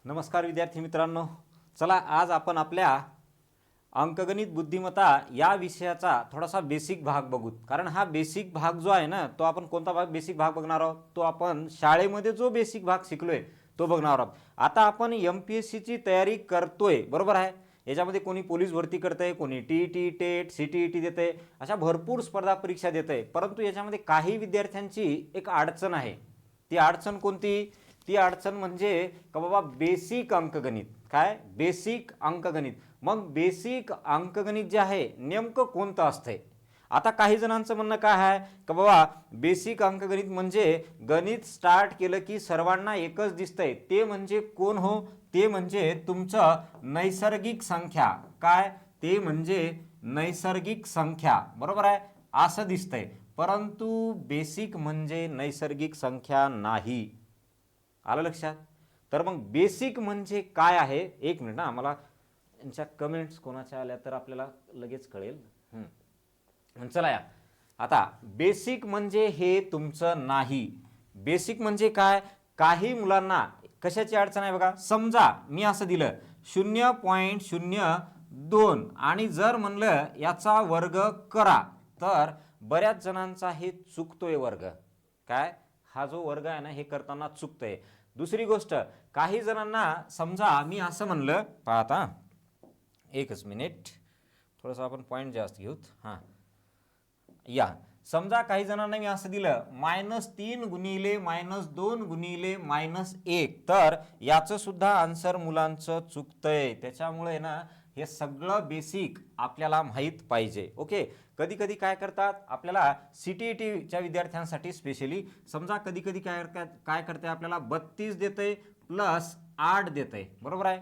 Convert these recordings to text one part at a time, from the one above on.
नमस्कार विद्यार्थी मित्रांनो, चला आज आपण आपल्या अंकगणित बुद्धिमत्ता या विषयाचा थोडासा बेसिक भाग बघू। कारण हा बेसिक भाग जो आहे ना, तो आपण कोणता भाग बेसिक भाग बघणार आहोत, तो आपण शाळेमध्ये जो बेसिक भाग शिकलोय तो बघणार आहोत। आता आपण MPSC ची तयारी करतोय, बरोबर आहे। याच्यामध्ये कोणी पोलीस भरती करतंय, कोणी TET टेट CTET देतंय, अशा भरपूर स्पर्धा परीक्षा देतंय। परंतु याच्यामध्ये काही विद्यार्थ्यांची एक अडचण आहे। ती अडचण कोणती? ती अडचण म्हणजे का बाबा बेसिक अंकगणित। काय बेसिक अंकगणित? मग बेसिक अंकगणित जे आहे नेमकं कोणतं असतंय? आता काही जणांचं म्हणणं काय आहे का बाबा बेसिक अंकगणित म्हणजे गणित स्टार्ट केलं की सर्वांना एकच दिसतंय, ते म्हणजे कोण हो? ते म्हणजे तुमचं नैसर्गिक संख्या। काय? ते म्हणजे नैसर्गिक संख्या, बरोबर आहे, असं दिसतंय। परंतु बेसिक म्हणजे नैसर्गिक संख्या नाही। आलं लक्षात? तर मग बेसिक म्हणजे काय आहे? एक मिनिट ना, मला यांच्या कमेंट्स कोणाच्या आल्या तर आपल्याला लगेच कळेल। चला या, आता बेसिक म्हणजे हे तुमचं नाही। बेसिक म्हणजे काय? काही मुलांना कशाची अडचण आहे बघा। समजा मी असं दिलं 0.02 आणि जर म्हणलं याचा वर्ग करा, तर बऱ्याच जणांचा हे चुकतोय वर्ग। काय? हा जो वर्ग आहे ना, हे करताना चुकतंय। दुसरी गोष्ट, काही जणांना समजा मी असं म्हणलं, पहा आता एकच मिनिट, थोडंसं आपण पॉईंट जास्त घेऊत। हां या, समजा काही जणांना मी असं दिलं -3 गुणिले -2 गुणिले -1, तर याचं सुद्धा आन्सर मुलांचं चुकतंय। त्याच्यामुळे ना हे सगळं बेसिक आपल्याला माहीत पाहिजे। ओके, कधी कधी काय करतात आपल्याला CTETच्या विद्यार्थ्यांसाठी स्पेशली, समजा कधी कधी काय करते आपल्याला 32 देतंय प्लस 8 देतंय, बरोबर आहे।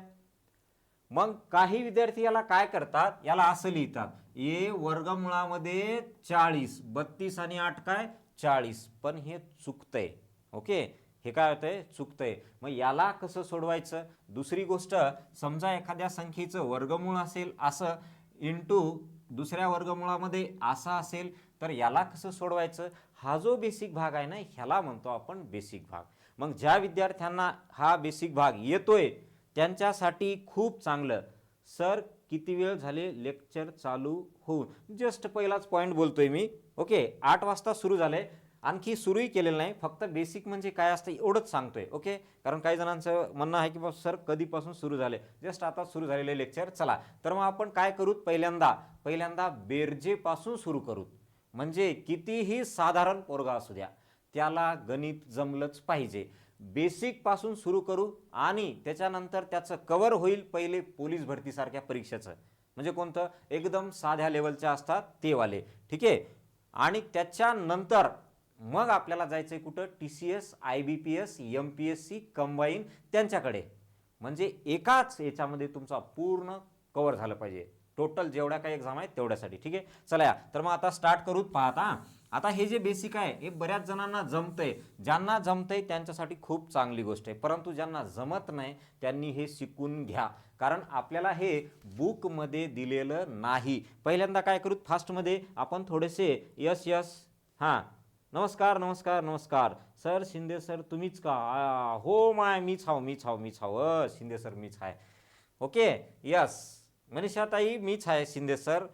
मग काही विद्यार्थी याला काय करतात, याला असं लिहितात ए वर्गमुळामध्ये 40, 32 आणि 8 काय 40, पण हे चुकतंय। ओके, हे काय होतंय? चुकतंय। मग याला कसं सोडवायचं? दुसरी गोष्ट, समजा एखाद्या संख्येचं वर्गमूळ असेल असं इंटू दुसऱ्या वर्गमुळामध्ये असं असेल, तर याला कसं सोडवायचं? हा जो बेसिक भाग आहे ना, ह्याला म्हणतो आपण बेसिक भाग। मग ज्या विद्यार्थ्यांना हा बेसिक भाग येतोय त्यांच्यासाठी खूप चांगलं। सर किती वेळ झाले लेक्चर चालू होऊन? जस्ट पहिलाच पॉईंट बोलतोय मी। ओके, 8 वाजता सुरू झालंय, आणखी सुरूही केलेलं नाही, फक्त बेसिक म्हणजे काय असतं एवढंच सांगतोय। ओके, कारण काही जणांचं म्हणणं आहे की बाबा सर कधीपासून सुरू झाले, जस्ट आता सुरू झालेले लेक्चर। चला तर मग आपण काय करूत, पहिल्यांदा बेरजेपासून सुरू करूत। म्हणजे कितीही साधारण पोरगा असू द्या, त्याला गणित जमलंच पाहिजे। बेसिक पासून सुरू करू आणि त्याच्यानंतर त्याचं कव्हर होईल पहिले पोलीस भरतीसारख्या परीक्षेचं, म्हणजे कोणतं एकदम साध्या लेवलच्या असतात ते वाले, ठीक आहे। आणि त्याच्यानंतर मग आपल्याला जायचंय कुठं? TCS, IBPS, MPSC कंबाईन त्यांच्याकडे, म्हणजे एकाच याच्यामध्ये तुमचा पूर्ण कव्हर झालं पाहिजे। टोटल जेवढ्या काही एक्झाम आहेत तेवढ्यासाठी, ठीक आहे। चला या, तर मग आता स्टार्ट करूत। पाहता आता हे जे बेसिक आहे हे बऱ्याच जणांना जमतंय, ज्यांना जमतंय त्यांच्यासाठी खूप चांगली गोष्ट आहे। परंतु ज्यांना जमत नाही त्यांनी हे शिकून घ्या, कारण आपल्याला हे बुकमध्ये दिलेलं नाही। पहिल्यांदा काय करूत, फास्टमध्ये आपण थोडेसे यस हां नमस्कार नमस्कार नमस्कार सर, शिंदे सर तुम्हीच का? हो माय मीच हाव शिंदे सर मीच आहे। ओके यस, मनीषाताई मीच आहे शिंदे सर।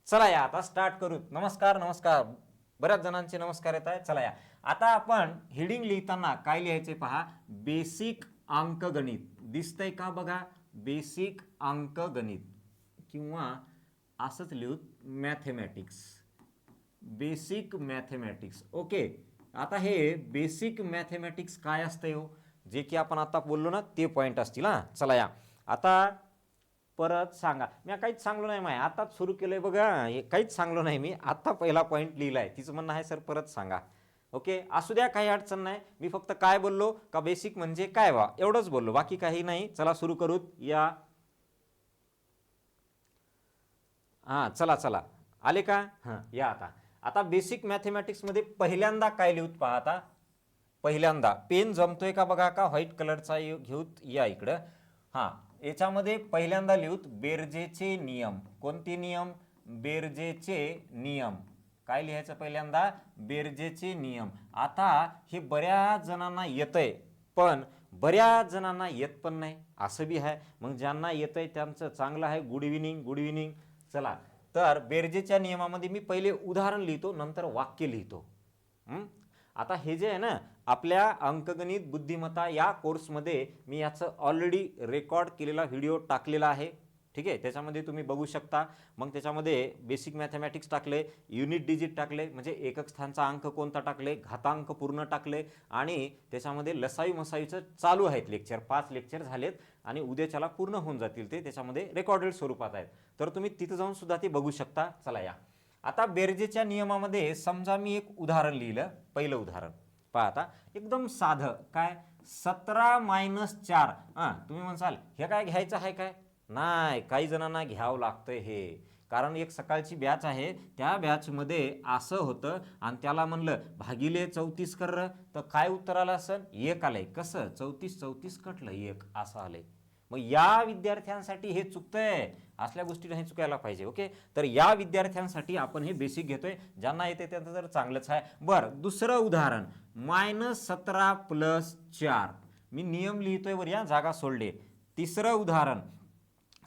चला या, आता स्टार्ट करूत। नमस्कार नमस्कार, बऱ्याच जणांचे नमस्कार येत आहे। चला या, आता आपण हेडिंग लिहिताना काय लिहायचे पहा, बेसिक अंकगणित। दिसतंय का बघा, बेसिक अंकगणित, किंवा असंच लिहूत मॅथेमॅटिक्स, बेसिक मॅथेमॅटिक्स। ओके, आता हे बेसिक मॅथेमॅटिक्स काय असतंय हो, जे की आपण आता बोललो ना ते पॉईंट असतील। हां चला या, आता परत सांगा, मी काहीच सांगलो नाही, माय आताच सुरू केलंय बघा, हे काहीच सांगलो नाही मी, आता पहिला पॉईंट लिहिलाय। तिचं म्हणणं आहे सर परत सांगा। ओके असू द्या, काही अडचण नाही, मी फक्त काय बोललो का बेसिक म्हणजे काय वा एवढंच बोललो, बाकी काही नाही। चला सुरू करूत या। हां चला चला, आले का? हां या, आता बेसिक मॅथेमॅटिक्स मध्ये पहिल्यांदा काय लिहूत पहा। आता पहिल्यांदा पेन जमतोय का बघा, का व्हाईट कलरचा घेऊत या इकडं। हां याच्यामध्ये पहिल्यांदा लिहूत बेरजेचे नियम। कोणते नियम? बेरजेचे नियम। काय लिहायचं पहिल्यांदा? बेरजेचे नियम। आता हे बऱ्याच जणांना येतंय, पण बऱ्याच जणांना येत पण नाही, असं बी आहे. मग ज्यांना येतंय त्यांचं चांगलं आहे, गुड इव्हिनिंग गुड इव्हिनिंग. चला, तर बेरजेच्या नियमामध्ये मी पहिले उदाहरण लिहितो, नंतर वाक्य लिहितो. आता हे जे आहे ना, आपल्या अंकगणित बुद्धिमत्ता या कोर्समध्ये मी याचं ऑलरेडी रेकॉर्ड केलेला व्हिडिओ टाकलेला आहे. ठीक आहे, त्याच्यामध्ये तुम्ही बघू शकता. मग त्याच्यामध्ये बेसिक मॅथमॅटिक्स टाकले, युनिट डिजिट टाकले, म्हणजे एकक स्थानचा अंक कोणता टाकले, घातांक पूर्ण टाकले, आणि त्याच्यामध्ये लसाई मसाईचं चालू आहेत लेक्चर. 5 लेक्चर झालेत आणि उद्याच्याला पूर्ण होऊन जातील. ते त्याच्यामध्ये रेकॉर्डेड स्वरूपात आहेत, तर तुम्ही तिथं जाऊन सुद्धा ते बघू शकता. चला या, आता बेरजेच्या नियमामध्ये समजा मी एक उदाहरण लिहिलं. पहिलं उदाहरण पहा, आता एकदम साधं. काय, 17 - 4. तुम्ही म्हणसाल हे काय घ्यायचं आहे काय? नाही, काही जणांना घ्यावं लागतं हे, कारण एक सकाळची बॅच आहे, त्या बॅचमध्ये असं होतं आणि त्याला म्हणलं भागिले 34 कर, तर काय उत्तर आलं असेल? 1 आलंय. कसं 34 34 कटलं 1 असं आलंय. मग या विद्यार्थ्यांसाठी हे चुकतंय, असल्या गोष्टी नाही चुकायला पाहिजे. ओके, तर या विद्यार्थ्यांसाठी आपण हे बेसिक घेतोय. ज्यांना येते त्यांचं तर चांगलंच आहे. बरं, दुसरं उदाहरण, -17 + 4. मी नियम लिहितोय वर, या जागा सोडले. तिसरं उदाहरण,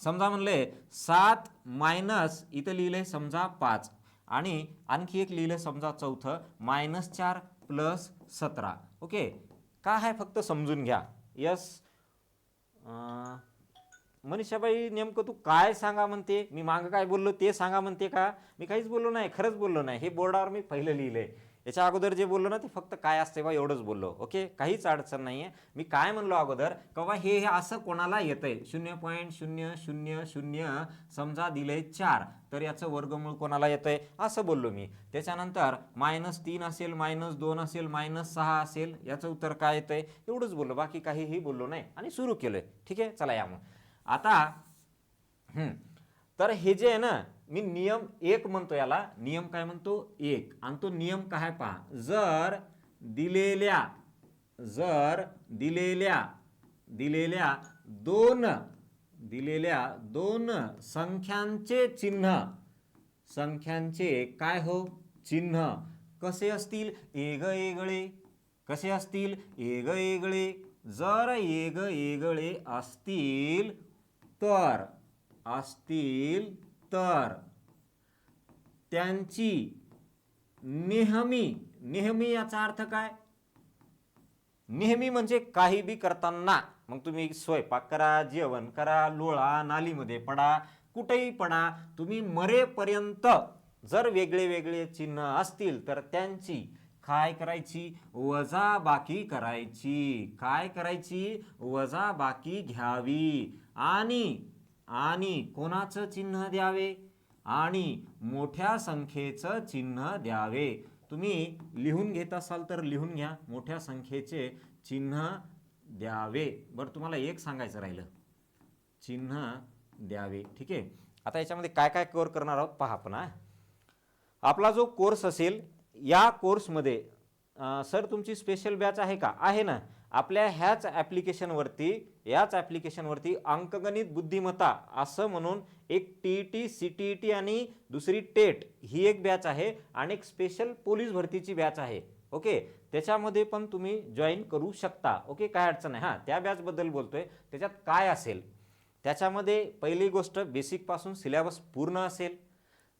समजा म्हणले 7 मायनस, इथं लिहिलंय समजा 5, आणि आणखी एक लिहिलं समजा चौथं, -4 + 17. ओके, काय आहे फक्त समजून घ्या. यस मनीषाबाई, नेमकं तू काय सांगा म्हणते? मी मागं काय बोललो ते सांगा म्हणते का? मी काहीच बोललो नाही, खरंच बोललो नाही. हे बोर्डावर मी पहिलं लिहिलंय. याच्या अगोदर जे बोललो ना ते फक्त काय असते बा एवढंच बोललो. ओके, काहीच अडचण नाही आहे. मी काय म्हणलो अगोदर, कवा हे असं कोणाला येतंय 0.000 समजा दिलंय 4, तर याचं वर्गमूळ कोणाला येतंय असं बोललो मी. त्याच्यानंतर -3 असेल, -2 असेल, -6 असेल, याचं उत्तर काय येतंय एवढंच बोललो, बाकी काहीही बोललो नाही आणि सुरू केलंय. ठीक आहे, चला या मग आता. तर हे जे आहे ना, मी नियम 1 म्हणतो, याला नियम काय म्हणतो 1, आणि तो नियम काय पहा, जर दिलेल्या दोन संख्यांचे काय हो चिन्ह कसे असतील? वेगवेगळे. कसे असतील? वेगवेगळे. जर वेगवेगळे असतील तर त्यांची नेहमी याचा अर्थ काय? नेहमी म्हणजे काही बी करताना, मग तुम्ही स्वयंपाक करा, जेवण करा, लोळा, नालीमध्ये पडा, कुठेही पडा, तुम्ही मरेपर्यंत जर वेगळे वेगळे चिन्ह असतील तर त्यांची काय करायची? वजाबाकी करायची. काय करायची? वजाबाकी घ्यावी. आणि कोणाचं चिन्ह द्यावे? आणि मोठ्या संख्येचं चिन्ह द्यावे. तुम्ही लिहून घेत असाल तर लिहून घ्या, मोठ्या संख्येचे चिन्ह द्यावे. बरं, तुम्हाला एक सांगायचं राहिलं, चिन्ह द्यावे. ठीक आहे, आता याच्यामध्ये काय काय कव्हर करणार आहोत पहा. आपण आपला जो कोर्स असेल, या कोर्समध्ये सर तुमची स्पेशल बॅच आहे का? आहे ना. आपल्या याच ॲप्लिकेशनवरती अंकगणित बुद्धिमत्ता असं म्हणून एक TET, CTET आणि दुसरी टेट ही एक बॅच आहे, आणि एक स्पेशल पोलीस भरतीची बॅच आहे. ओके, त्याच्यामध्ये पण तुम्ही जॉईन करू शकता. ओके, काय अडचण आहे. त्या बॅचबद्दल बोलतोय. त्याच्यात काय असेल, त्याच्यामध्ये पहिली गोष्ट बेसिकपासून सिलेबस पूर्ण असेल.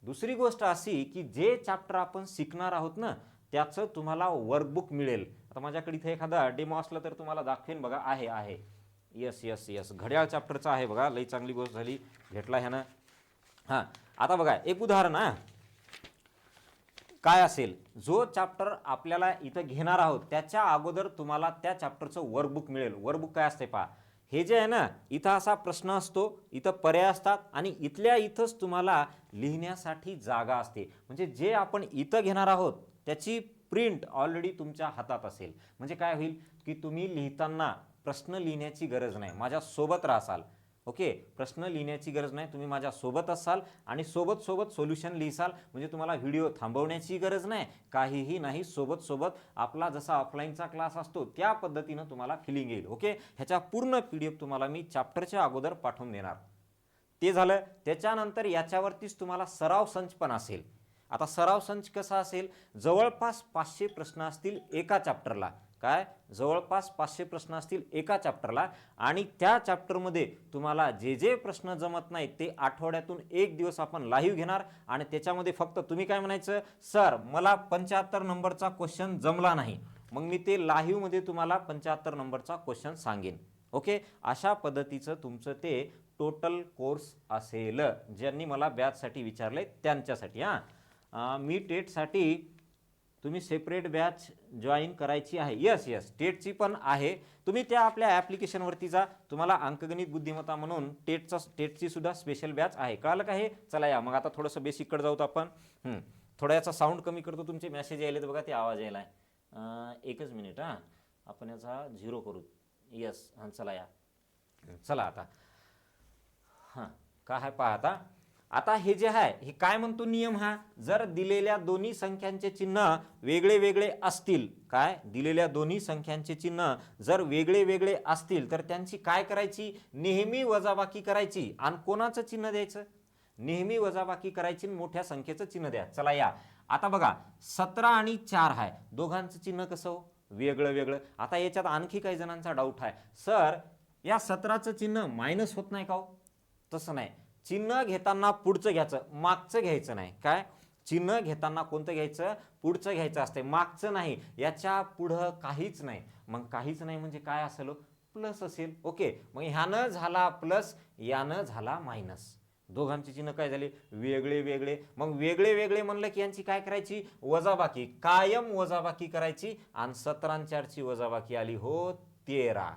दुसरी गोष्ट अशी की जे चॅप्टर आपण शिकणार आहोत ना, त्याचं तुम्हाला वर्कबुक मिळेल. आता माझ्याकडे इथे एखादा डेमो असला तर तुम्हाला दाखवेन बघा. आहे यस घड्याळ चॅप्टरचा आहे बघा. लई चांगली गोष्ट झाली, भेटला ह्यानं. आता बघा एक उदाहरण. काय असेल, जो चॅप्टर आपल्याला इथं घेणार आहोत त्याच्या अगोदर तुम्हाला त्या चॅप्टरचं वर्कबुक मिळेल. वर्कबुक काय असते पहा. हे जे आहे ना, इथं असा प्रश्न असतो, इथं पर्याय असतात, आणि इथंच तुम्हाला लिहिण्यासाठी जागा असते. म्हणजे जे आपण इथं घेणार आहोत त्याची प्रिंट ऑलरेडी तुमच्या हातात असेल. म्हणजे काय होईल की तुम्ही लिहिताना प्रश्न लिहिण्याची गरज नाही, माझ्यासोबत राहाल. ओके, प्रश्न लिहिण्याची गरज नाही, तुम्ही माझ्यासोबत असाल आणि सोबत सोल्युशन लिहिसाल. म्हणजे तुम्हाला व्हिडिओ थांबवण्याची गरज नाही, काहीही नाही. सोबत आपला जसा ऑफलाईनचा क्लास असतो त्या पद्धतीनं तुम्हाला फिलिंग येईल. ओके, ह्याच्या पूर्ण PDF तुम्हाला मी चॅप्टरच्या अगोदर पाठवून देणार. ते झालं. त्याच्यानंतर याच्यावरतीच तुम्हाला सराव संच पण असेल. आता सराव संच कसा असेल, जवळपास 500 प्रश्न असतील एका चॅप्टरला. काय जवळपास 500 प्रश्न असतील एका चॅप्टरला, आणि त्या चॅप्टरमध्ये तुम्हाला जे जे प्रश्न जमत नाहीत ते आठवड्यातून एक दिवस आपण लाईव्ह घेणार, आणि त्याच्यामध्ये फक्त तुम्ही काय म्हणायचं, सर मला 75 नंबरचा क्वेश्चन जमला नाही, मग मी ते लाईव्हमध्ये तुम्हाला 75 नंबरचा क्वेश्चन सांगेन. ओके, अशा पद्धतीचं तुमचं ते टोटल कोर्स असेल. ज्यांनी मला बॅचसाठी विचारले त्यांच्यासाठी. मी टेटसाठी तुम्ही सेपरेट बॅच जॉईन करायची आहे. यस टेटची पण आहे. तुम्ही त्या आपल्या ॲप्लिकेशनवरती जा, तुम्हाला अंकगणित बुद्धिमत्ता म्हणून टेटची सुद्धा स्पेशल बॅच आहे. कळलं का हे? चला या मग आता थोडंसं बेसिककडे जाऊत आपण. थोडा याचा साऊंड कमी करतो, तुमचे मेसेज यायलेत बघा, ते आवाज यायला आहे. एकच मिनिट. आपण याचा 0 करू. यस चला या. चला आता काय आहे पहा. आता हे जे आहे हे काय म्हणतो नियम, जर दिलेल्या दोन्ही संख्यांचे चिन्ह वेगळे वेगळे असतील, काय दिलेल्या दोन्ही संख्यांचे चिन्ह जर वेगळे वेगळे असतील तर त्यांची काय करायची, नेहमी वजाबाकी करायची. आणि कोणाचं चिन्ह द्यायचं, नेहमी वजाबाकी करायची, मोठ्या संख्येचं चिन्ह द्या. चला या आता बघा 17 आणि 4 आहे, दोघांचं चिन्ह कसं हो, वेगळं वेगळं. आता याच्यात आणखी काही जणांचा डाऊट आहे, सर या 17चं चिन्ह मायनस होत नाही का हो? तसं नाही, चिन्ह घेताना पुढचं घ्यायचं, मागचं घ्यायचं नाही. काय चिन्ह घेताना कोणतं घ्यायचं, पुढचं घ्यायचं असते, मागचं नाही. याच्या पुढं काहीच नाही. मग काहीच नाही म्हणजे काय असेल, प्लस असेल. ओके, मग ह्यानं झाला प्लस, यानं झाला मायनस, दोघांची चिन्ह काय झाली, वेगळे वेगळे. मग वेगळे वेगळे म्हणलं की यांची काय करायची, वजाबाकी, कायम वजाबाकी करायची. आणि 17 आणि 4ची वजाबाकी आली हो 13.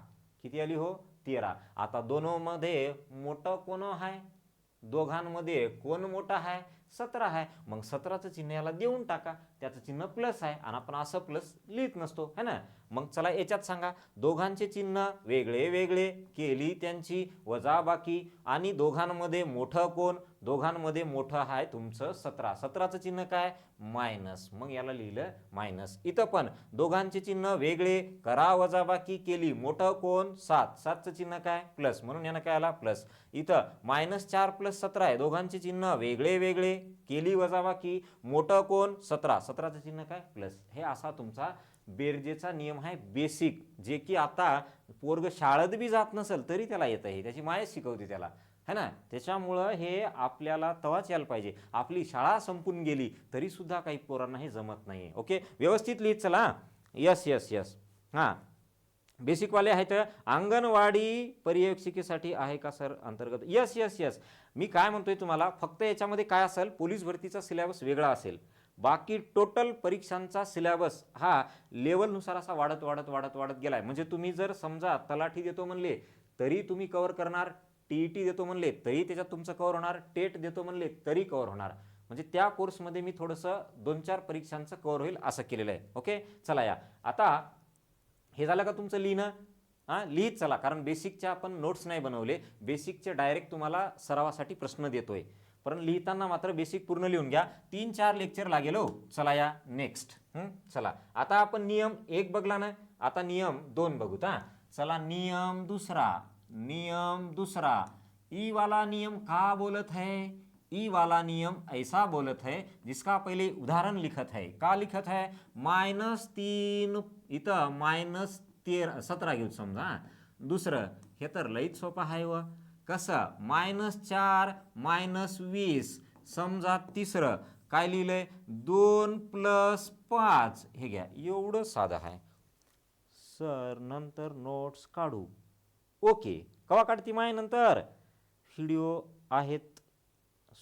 किती आली हो, 13. आता दोनोंमध्ये मोठं कोण आहे, दोघांमध्ये कोण मोठा आहे, 17 आहे. मग 17चं चिन्ह याला देऊन टाका, त्याचं चिन्ह प्लस आहे, आणि आपण असं प्लस लिहित नसतो है ना. मग चला याच्यात सांगा, दोघांचे चिन्ह वेगळे वेगळे केली त्यांची वजाबाकी, आणि दोघांमध्ये मोठं कोण, दोघांमध्ये मोठं आहे तुमचं 17. 17चं चिन्ह काय, मायनस, मग याला लिहिलं मायनस. इथं पण दोघांचे चिन्ह वेगळे, करा वजाबाकी, केली मोठं कोण 7, 7चं चिन्ह काय, प्लस, म्हणून यानं काय आला प्लस. इथं -4 + 17 आहे, दोघांचे चिन्ह वेगळे वेगळे, केली वजाबाकी, मोठं कोण 17, 17चं चिन्ह काय, प्लस. हे असा तुमचा बेरजेचा नियम आहे बेसिक, जे की आता पोरग शाळेत बी जात नसेल तरी त्याला येतं, हे त्याची मायच शिकवते त्याला है ना. त्याच्यामुळं हे आपल्याला तवाच यायला पाहिजे. आपली शाळा संपून गेली तरी सुद्धा काही पोरांना हे जमत नाही. ओके, व्यवस्थित लिहित चला. यस यस यस बेसिकवाले आहेत. अंगणवाडी पर्यवेक्षिकेसाठी आहे का सर अंतर्गत? यस यस यस मी काय म्हणतोय तुम्हाला, फक्त याच्यामध्ये काय असेल, पोलीस भरतीचा सिलेबस वेगळा असेल, बाकी टोटल परीक्षांचा सिलेबस हा लेवलनुसार असा वाढत वाढत वाढत वाढत गेलाय. म्हणजे तुम्ही जर समजा तलाठी देतो म्हणले तरी तुम्ही कव्हर करणार, टीईटी देतो म्हणले तरी त्याच्यात तुमचं कव्हर होणार, टेट देतो म्हणले तरी कव्हर होणार. म्हणजे त्या कोर्समध्ये मी थोडंसं 2-4 परीक्षांचं कव्हर होईल असं केलेलं आहे. ओके, चला या आता हे झालं का तुमचं लिहिणं. लिहित चला, कारण बेसिकच्या आपण नोट्स नाही बनवले, बेसिकचे डायरेक्ट तुम्हाला सरावासाठी प्रश्न देतोय, पण लिहिताना मात्र बेसिक पूर्ण लिहून घ्या. 3-4 लेक्चर लागेल हो. चला या नेक्स्ट. चला आता आपण नियम 1 बघला ना, आता नियम 2 बघूत. चला नियम दूसरा, ई वाला नियम का बोलत है, ई वाला नियम ऐसा बोलत है जिसका पहले उदाहरण लिखत है. का लिखत है, -3 इथं -17 घेऊ समजा. दुसरं हे तर लईच सोपं आहे व, कसं -4 -20. समजा तिसरं काय लिहिलंय, 2 + 5. हे घ्या, एवढं साधं आहे सर, नंतर नोट्स काढू. ओके, कवा काढती माय नंतर, व्हिडिओ आहेत,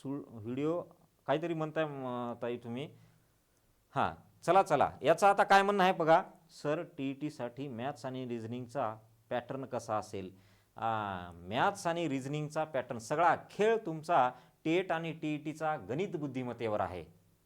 व्हिडिओ काहीतरी म्हणताय ताई तुम्ही. चला याचा आता काय म्हणणं आहे बघा सर, टीईटीसाठी मॅथ्स आणि रिझनिंगचा पॅटर्न कसा असेल. मॅथ्स आणि रिझनिंगचा पॅटर्न सगळा खेळ तुमचा टेट आणि टीईटीचा गणित बुद्धिमत्तेवर आहे,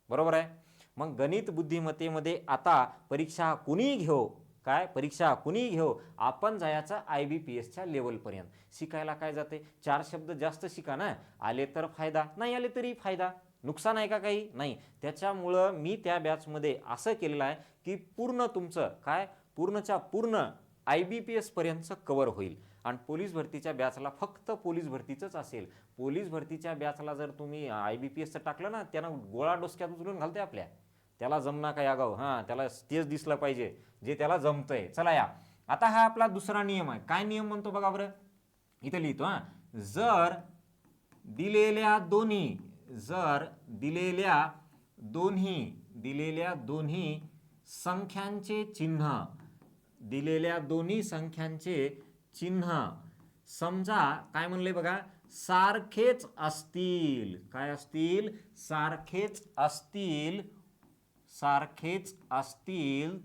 बरोबर आहे. मग गणित बुद्धिमत्तेमध्ये आता परीक्षा कुणी घेऊ, काय परीक्षा कुणी घेऊ, आपण जायचं IBPSच्या लेवलपर्यंत. शिकायला काय जाते, 4 शब्द जास्त शिका ना, आले तर फायदा, नाही आले तरी फायदा, नुकसान आहे का काही नाही. त्याच्यामुळं मी त्या बॅचमध्ये असं केलेलं आहे की पूर्ण तुमचं काय पूर्णच्या पूर्ण IBPS पर्यंतचं कव्हर होईल. आणि पोलीस भरतीच्या बॅचला फक्त पोलीस भरतीचंच असेल. पोलीस भरतीच्या बॅचला जर तुम्ही IBPSचं टाकलं ना, त्यानं गोळा डोसक्यात उचलून घालते आपल्या. त्याला जमना काय आगाव, हां त्याला तेच दिसलं पाहिजे जे त्याला जमतंय. चला या, आता हा आपला दुसरा नियम आहे. काय नियम म्हणतो बघा बरं, इथं लिहितो हां. जर दिलेल्या दोन्ही संख्यांचे चिन्ह समजा काय म्हणले बघा, सारखेच असतील. काय असतील? सारखेच असतील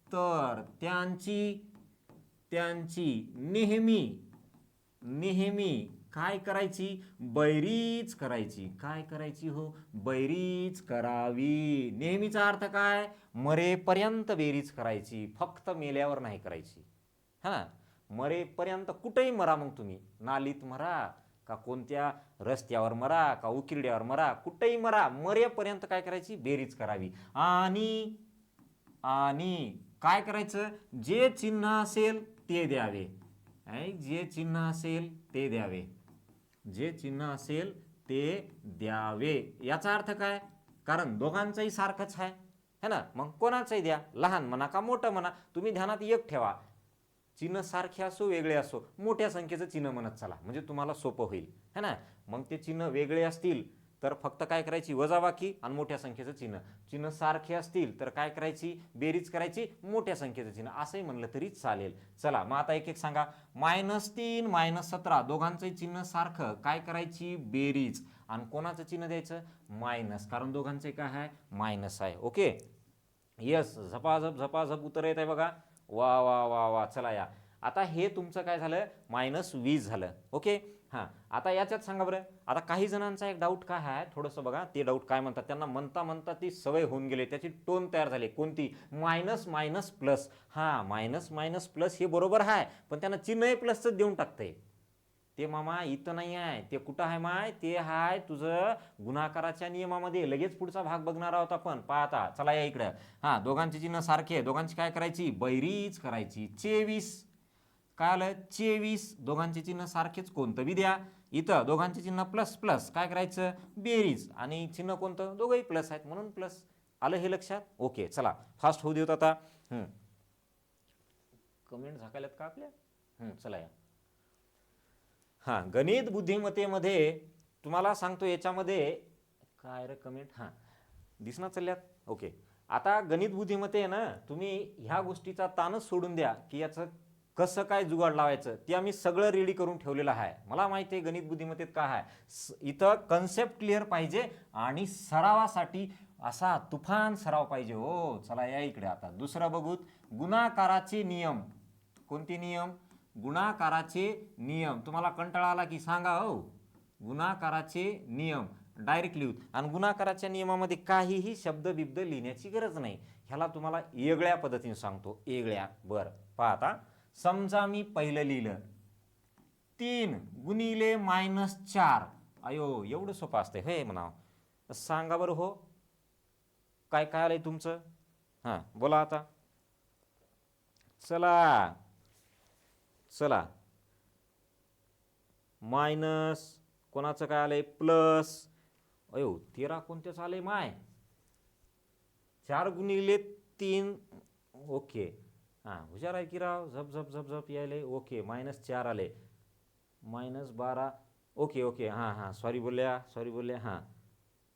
तर त्यांची नेहमी काय करायची? बेरीज करायची. काय करायची हो? बेरीज करावी. नेहमीचा अर्थ काय? मरेपर्यंत बेरीज करायची, फक्त मेल्यावर नाही करायची. हा, मरेपर्यंत कुठेही मरा, मग तुम्ही नालीत मरा का कोणत्या रस्त्यावर मरा का उकिरड्यावर मरा, कुठेही मरा, मरेपर्यंत काय करायची? बेरीज करावी. आणि काय करायचं? जे चिन्ह असेल ते द्यावे. जे चिन्ह असेल ते द्यावे. याचा अर्थ काय? कारण दोघांचंही सारखंच आहे है ना, मग कोणाचंही द्या, लहान म्हणा का मोठं म्हणा. तुम्ही ध्यानात एक ठेवा, चिन्ह सारखे असो वेगळे असो, मोठ्या संख्येचं चिन्ह म्हणत चला, म्हणजे तुम्हाला सोपं होईल है ना. मग ते चिन्ह वेगळे असतील तर फक्त काय करायची? वजाबाकी. आणि मोठ्या संख्येचं चिन्ह सारखे असतील तर काय करायची? बेरीज करायची, मोठ्या संख्येचं चिन्ह. असंही म्हणलं तरी चालेल. चला मग आता एक एक सांगा. -3 -17 दोघांचंही चिन्ह सारखं, काय करायची? बेरीज. आणि कोणाचं चिन्ह द्यायचं? मायनस, कारण दोघांचे काय आहे? मायनस आहे. ओके, यस, झपाझप उत्तर येत आहे बघा. वा वा वा वा. चला या, आता हे तुमचं काय झालं? -20 झालं. ओके, हां. आता याच्यात सांगा बरं, आता काही जणांचा एक डाऊट काय आहे, थोडंसं बघा ते डाऊट काय म्हणतात. त्यांना म्हणता ती सवय होऊन गेली, त्याची टोन तयार झाली. कोणती? Minus minus plus. हां, मायनस मायनस प्लस हे बरोबर आहे, पण त्यांना चिन्ह प्लसच देऊन टाकतंय. ते मामा इथं नाही आहे, ते कुठं आहे माय? ते आहे तुझं गुणाकाराच्या नियमामध्ये. लगेच पुढचा भाग बघणार आहोत आपण. पाहता चला या इकडं. हां, दोघांचे चिन्ह सारखे, दोघांची काय करायची? बेरीज करायची. 24 काय आलं? 24 दोघांचे चिन्ह सारखेच, कोणतं बी द्या. इथं दोघांचे चिन्ह प्लस प्लस, काय करायचं? बेरीज. आणि चिन्ह कोणतं? दोघंही प्लस आहेत म्हणून प्लस. आलं हे लक्षात? ओके, चला फास्ट होऊ देत आता. कमेंट झाकाल्यात का आपल्या? चला या. हां, गणित बुद्धिमत्तेमध्ये तुम्हाला सांगतो, याच्यामध्ये काय रे कमेंट, हां दिसणार चालल्यात. ओके, आता गणित बुद्धिमत्ते आहे ना, तुम्ही ह्या गोष्टीचा ताणच सोडून द्या की याचं कसं काय जुगाड लावायचं, ते आम्ही सगळं रेडी करून ठेवलेलं आहे. मला माहिती आहे गणित बुद्धिमत्तेत काय आहे. इथं कन्सेप्ट क्लिअर पाहिजे आणि सरावासाठी असा तुफान सराव पाहिजे हो. चला या इकडे. आता दुसरं बघूत, गुणाकाराचे नियम. कोणते नियम? गुणाकाराचे नियम. तुम्हाला कंटाळा आला की सांगा हो. गुणाकाराचे नियम डायरेक्ट लिहूत. आणि गुणाकाराच्या नियमामध्ये काहीही शब्द बिब्द लिहिण्याची गरज नाही. ह्याला तुम्हाला वेगळ्या पद्धतीने सांगतो. वेगळ्या. बरं पहा आता. समजा मी पहिलं लिहिलं 3 गुणिले -4. अयो, एवढं सोपं असतंय हे म्हणावं. सांगा बरं हो, काय काय आलंय तुमचं? हां बोला आता. चला मायनस, कोणाचं काय आलंय? प्लस. अयो 13 कोणत्याच आलंय माय? 4 गुणिले 3. ओके, हां हुशार आहे की राव. झप यायले. ओके, -4 आले. -12. ओके हां सॉरी बोलल्या. हां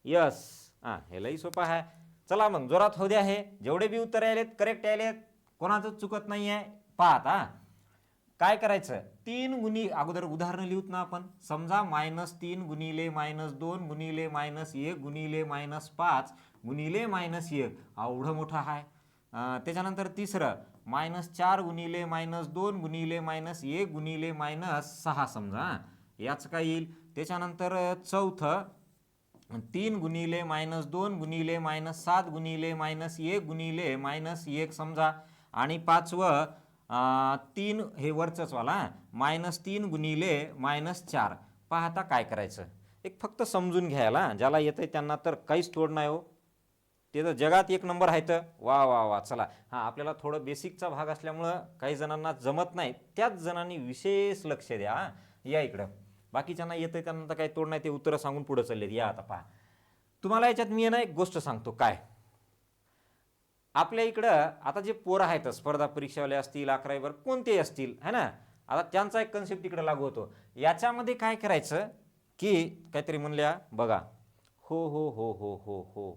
यस, हां ह्यालाही सोपं आहे. चला मग जोरात होऊ द्या. हे जेवढे बी उत्तर आलेत करेक्ट आलेत, कोणाचं चुकत नाही आहे. पाहता काय करायचं? 3 गुणी, अगोदर उदाहरण लिहूत ना आपण. समजा -3 गुणिले -2 गुणिले -1 गुणिले -5 गुणिले -1. एवढं मोठं आहे. त्याच्यानंतर तिसरं -4 गुणिले -2 गुणिले -1 गुणिले -6 समजा. याच काय येईल. त्याच्यानंतर चौथं 3 गुणिले -2 गुणिले -7 गुणिले -1 गुणिले -1 समजा. आणि पाचवं 3 हे वरचंच वाला -3 गुणिले -4. पाहता काय करायचं? एक फक्त समजून घ्यायला, ज्याला येतंय त्यांना तर काहीच तोड नाही हो. ते तर जगात एक नंबर आहेत. वा वा वा. चला, हां आपल्याला थोडं बेसिकचा भाग असल्यामुळं काही जणांना जमत नाही, त्याच जणांनी विशेष लक्ष द्या. या इकडं. बाकीच्यांना येतंय त्यांना तर काही तोड नाही, ते उत्तरं सांगून पुढं चाललेत. या आता पहा. तुम्हाला याच्यात मी ना एक गोष्ट सांगतो काय, आपल्या इकडं आता जे पोरं आहेत स्पर्धा परीक्षावाले असतील 11वी वर कोणतेही असतील है ना, आता त्यांचा एक कन्सेप्ट इकडे लागू होतो. याच्यामध्ये काय करायचं की काहीतरी म्हणल्या बघा, हो हो हो हो हो हो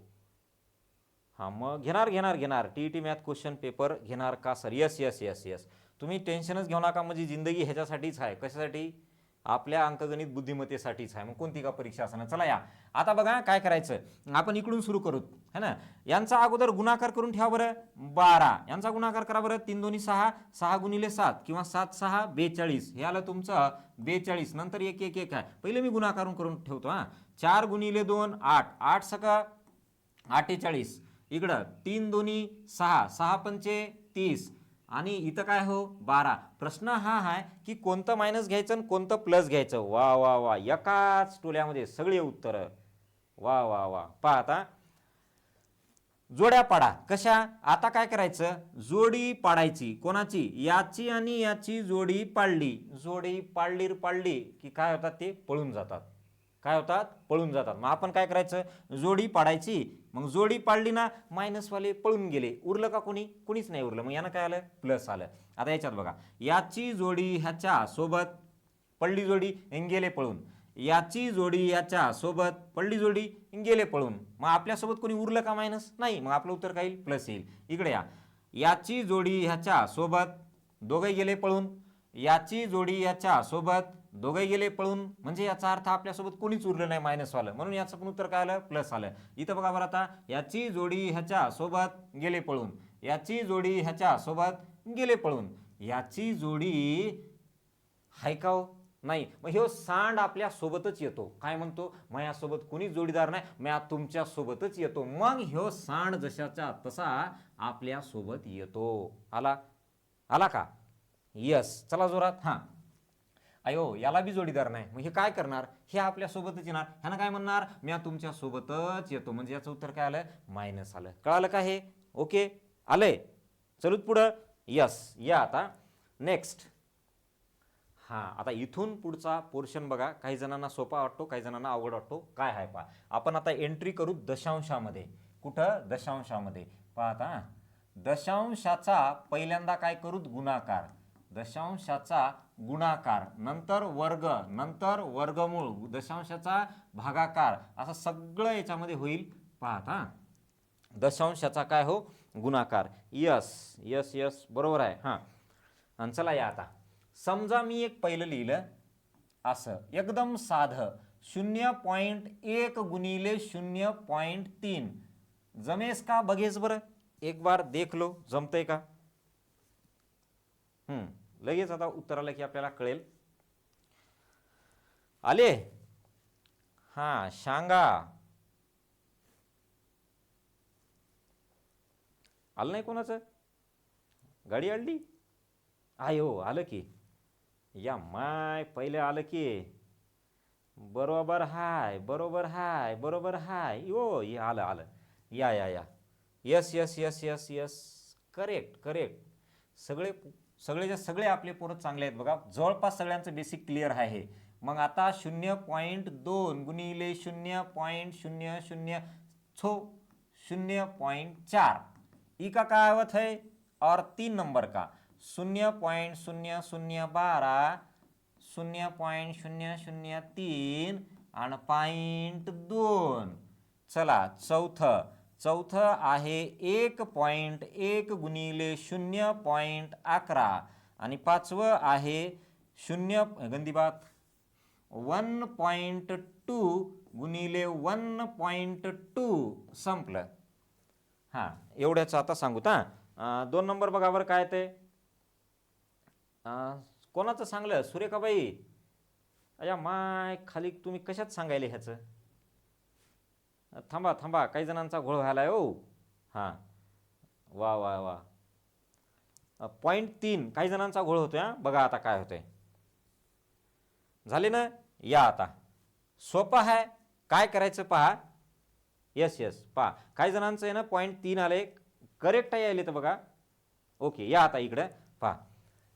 हां मग घेणार टी मॅथ क्वेश्चन पेपर घेणार का sir? Yes yes yes yes, तुम्ही टेन्शनच घेऊ नका, म्हणजे जिंदगी ह्याच्यासाठीच आहे. कशासाठी? आपल्या अंकगणित बुद्धिमत्तेसाठीच आहे. मग कोणती का परीक्षा असणार. चला या आता बघा काय करायचं, आपण इकडून सुरू करू है ना. यांचा अगोदर गुणाकार करून ठेवा बरं. 12 यांचा गुणाकार करा बरं. 3 दोन्ही 6, 6 गुणिले 7 किंवा 7 6 42, हे आलं तुमचं 42. नंतर 1 1 1 आहे, पहिले मी गुणाकार करून ठेवतो हां. 4 गुणिले 2 8, 8 सका 48, इकडं 3 दोन्ही 6, 6 पंचे 30 आणि इथं काय हो 12. प्रश्न हा आहे की कोणतं मायनस घ्यायचं आणि कोणतं प्लस घ्यायचं. वा वा वा, एकाच टोल्यामध्ये सगळे उत्तर. वा वा वा. पहा आता जोड्या पाडा. कशा? आता काय करायचं, जोडी पाडायची. कोणाची? याची आणि याची जोडी पाडली. जोडी पाडली की काय होतात ते पळून जातात. काय होतात? पळून जातात. मग आपण काय करायचं, जोडी पाडायची. मग जोडी पाडली ना, मायनसवाले पळून गेले. उरलं का कोणी? कोणीच नाही उरलं. मग यानं काय आलं? प्लस आलं. आता याच्यात बघा, याची जोडी ह्याच्या सोबत पडली जोडी गेले पळून. याची जोडी याच्या सोबत पडली जोडी गेले पळून. मग आपल्यासोबत कोणी उरलं का मायनस? नाही. मग आपलं उत्तर काय येईल? प्लस येईल. इकडे या, याची जोडी ह्याच्या सोबत दोघे गेले पळून. याची जोडी याच्या सोबत दोघे गेले पळून, म्हणजे याचा अर्थ आपल्यासोबत कोणीच उरलं नाही मायनसवालं, म्हणून याचं पण उत्तर काय आलं? प्लस आलं. इथं बघा बरं आता, याची जोडी ह्याच्या सोबत गेले पळून. याची जोडी ह्याच्या सोबत गेले पळून. याची जोडी हाय का हो? नाही. मग ह्यो सांड आपल्या सोबतच येतो. काय म्हणतो? माझ्यासोबत कोणीच जोडीदार नाही, मी तुमच्या सोबतच येतो. मग ह्यो सांड जशाचा तसा आपल्या सोबत येतो. आला का? यस. चला जोरात. हां, अयो याला बी जोडीदार नाही, मग हे काय करणार? हे आपल्या सोबतच येणार. ह्यानं काय म्हणणार? मी तुमच्या सोबतच येतो. म्हणजे याचं उत्तर काय आलं? मायनस आलं. कळालं का हे? ओके आलंय. चलूत पुढं. यस. या आता नेक्स्ट. हां, आता इथून पुढचा पोर्शन बघा, काही जणांना सोपा वाटतो, काही जणांना अवघड वाटतो. काय आहे पहा. आपण आता एंट्री करू दशांशामध्ये. कुठं? दशांशामध्ये. पहा आता, दशांशाचा पहिल्यांदा काय करू? गुणाकार. दशांशाचा गुणाकार, नंतर वर्ग, नंतर वर्गमूळ, दशांशाचा भागाकार, असं सगळं याच्यामध्ये होईल. पहा, दशांशाचा काय हो? गुणाकार. यस यस यस, बरोबर आहे. हां, आणि चला या आता, समजा मी एक पहिलं लिहिलं असं एकदम साधं, 0.1 गुणिले 0.3 जमेस का? बघेच बरं, एक बार देख लो, जमतंय का? लगेच आता उत्तर आलं की आपल्याला कळेल. आले? हां, सांगा. आलं नाही कोणाचं? गाडी आली? आयो आलं की. या माय, पहिले आलं की. बरोबर हाय, बरोबर हाय, बरोबर हाय. यो ये आलं. या या या. Yes yes yes yes yes, correct correct. सगळे आपले पोरं चांगले आहेत बघा. जवळपास सगळ्यांचं बेसिक क्लिअर आहे. मग आता 0.2 गुणिले 0.00 छो 0.4 ई का काय आवत है? और 3 नंबर का 0.0012, 0.003 आणि 0.2. चला चौथं आहे 1.1 गुणिले 0.11 आणि 5वं आहे 1.2 गुणिले 1.2. संपलं. हां, एवढ्याचं आता सांगू. 2 नंबर बघा बरं काय ते. कोणाचं सांगलं? सुरेखाबाई. अया माय, खाली तुम्ही कशात सांगायले ह्याचं? थांबा, काही जणांचा घोळ व्हायलाय हो. हां, वा वा वा. 0.3 काही जणांचा घोळ होतोय. बघा आता काय होतंय. झाले ना? या आता सोपं आहे. काय करायचं पहा. यस यस, पहा, काही जणांचं आहे ना 0.3 आले, करेक्ट आहे यायले तर बघा. ओके, या आता इकडे पहा.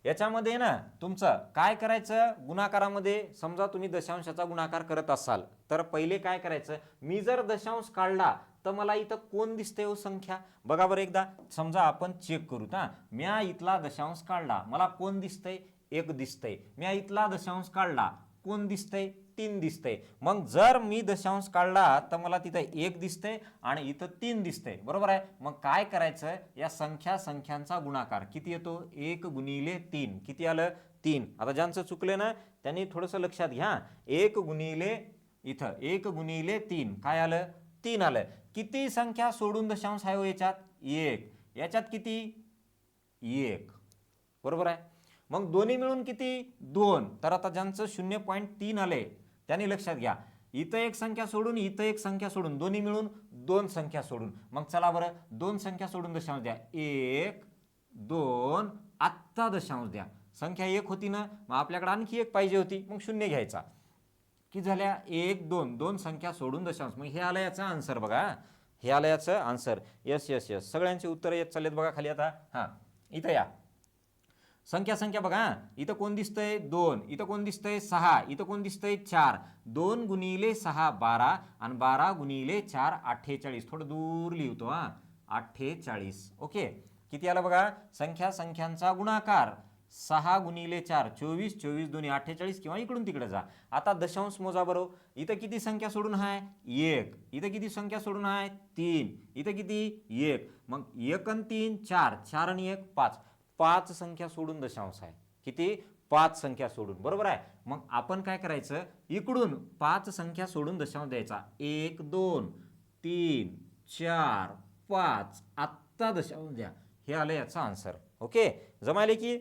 याच्यामध्ये ना तुमचं काय करायचं, गुणाकारामध्ये समजा तुम्ही दशांशाचा गुणाकार करत असाल तर पहिले काय करायचं, मी जर दशांश काढला तर मला इथं कोण दिसते हो संख्या, बघा बरं एकदा, समजा आपण चेक करू ना, म्या इथला दशांश काढला मला कोण दिसतंय, एक दिसतंय, म्या इथला दशांश काढला कोण दिसतंय, 3 दिसतंय, मग जर मी दशांश काढला तर मला तिथं 1 दिसतंय आणि इथं 3 दिसतंय, बरोबर आहे. मग काय करायचं, या संख्यांचा गुणाकार किती येतो, 1 गुणिले 3, किती आलं 3. आता ज्यांचं चुकले ना त्यांनी थोडंसं लक्षात घ्या, 1 गुणिले इथं 1 गुणिले 3 काय आलं, 3 आलं. किती संख्या सोडून दशांश आहे हो याच्यात, 1, याच्यात किती 1, बरोबर आहे. मग दोन्ही मिळून किती 2, तर आता ज्यांचं 0.3 आले त्यांनी लक्षात घ्या, इथं एक संख्या सोडून इथं एक संख्या सोडून दोन्ही मिळून 2 संख्या सोडून, मग चला बरं 2 संख्या सोडून दशांश द्या, 1 2, आत्ता दशांश द्या, संख्या 1 होती ना, मग आपल्याकडे आणखी एक पाहिजे होती, मग 0 घ्यायचा, की झाल्या 1 2, 2 संख्या सोडून दशांश, मग हे आलं याचं आन्सर, बघा हे आलं याचं आन्सर. यस यस यस, सगळ्यांची उत्तरं येत चाललेत बघा खाली. आता हां इथं या, संख्या बघा, इथं कोण दिसतंय 2, इथं कोण दिसतंय 6, इथं कोण दिसतंय 4, 2 गुणिले 6 12 आणि 12 गुणिले 4 48, थोडं दूर लिहितो हा, 48. ओके, किती आलं बघा, संख्यांचा गुणाकार 6 गुणिले 4 24, 24 दोन्ही 48, किंवा इकडून तिकडे जा. आता दशांश मोजा बरोबर, इथं किती संख्या सोडून आहे 1, इथं किती संख्या सोडून आहे 3, इथं किती 1, मग 1 आणि 3 4, 4 आणि 1 5, 5 संख्या सोडून दशांश आहे, किती 5 संख्या सोडून, बरोबर आहे. मग आपण काय करायचं, इकडून 5 संख्या सोडून दशांश द्यायचा, 1 2 3 4 5, आत्ता दशांश द्या, हे आलं याचा आन्सर. ओके, जमायले की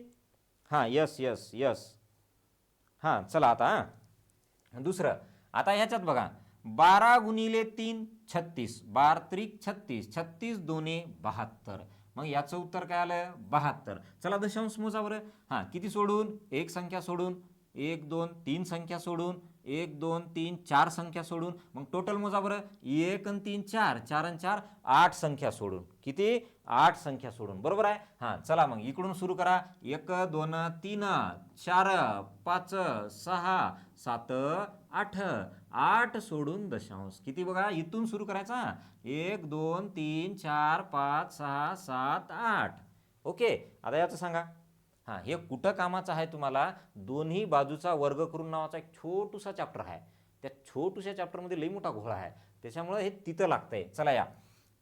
हां, यस यस यस. हां चला आता दुसरं, आता ह्याच्यात बघा 12 गुणिले 3 36, 12 त्रिक 36, 36 दोन्ही 72, मग याचं उत्तर काय आलं 72. चला दशांश मोजा बरं, हां किती सोडून, एक संख्या सोडून, 1 2 3 संख्या सोडून, 1 2 3 4 संख्या सोडून, मग टोटल मोजा बरं, 1 आणि 3 4, 4 आणि 4 8 संख्या सोडून, किती 8 संख्या सोडून, बरोबर आहे. हां चला मग इकडून सुरू करा, 1 2 3 4 5 6 7 8, 8 सोडून दशांश, किती बघा इथून सुरू करायचा, 1 2 3 4 5 6 7 8. ओके, आता याचं सांगा, हां हे कुठं कामाचं आहे तुम्हाला, दोन्ही बाजूचा वर्ग करून नावाचा एक छोटूसा चॅप्टर आहे, त्या छोटूशा चॅप्टरमध्ये लई मोठा घोळा आहे, त्याच्यामुळे हे तिथं लागतंय. चला या,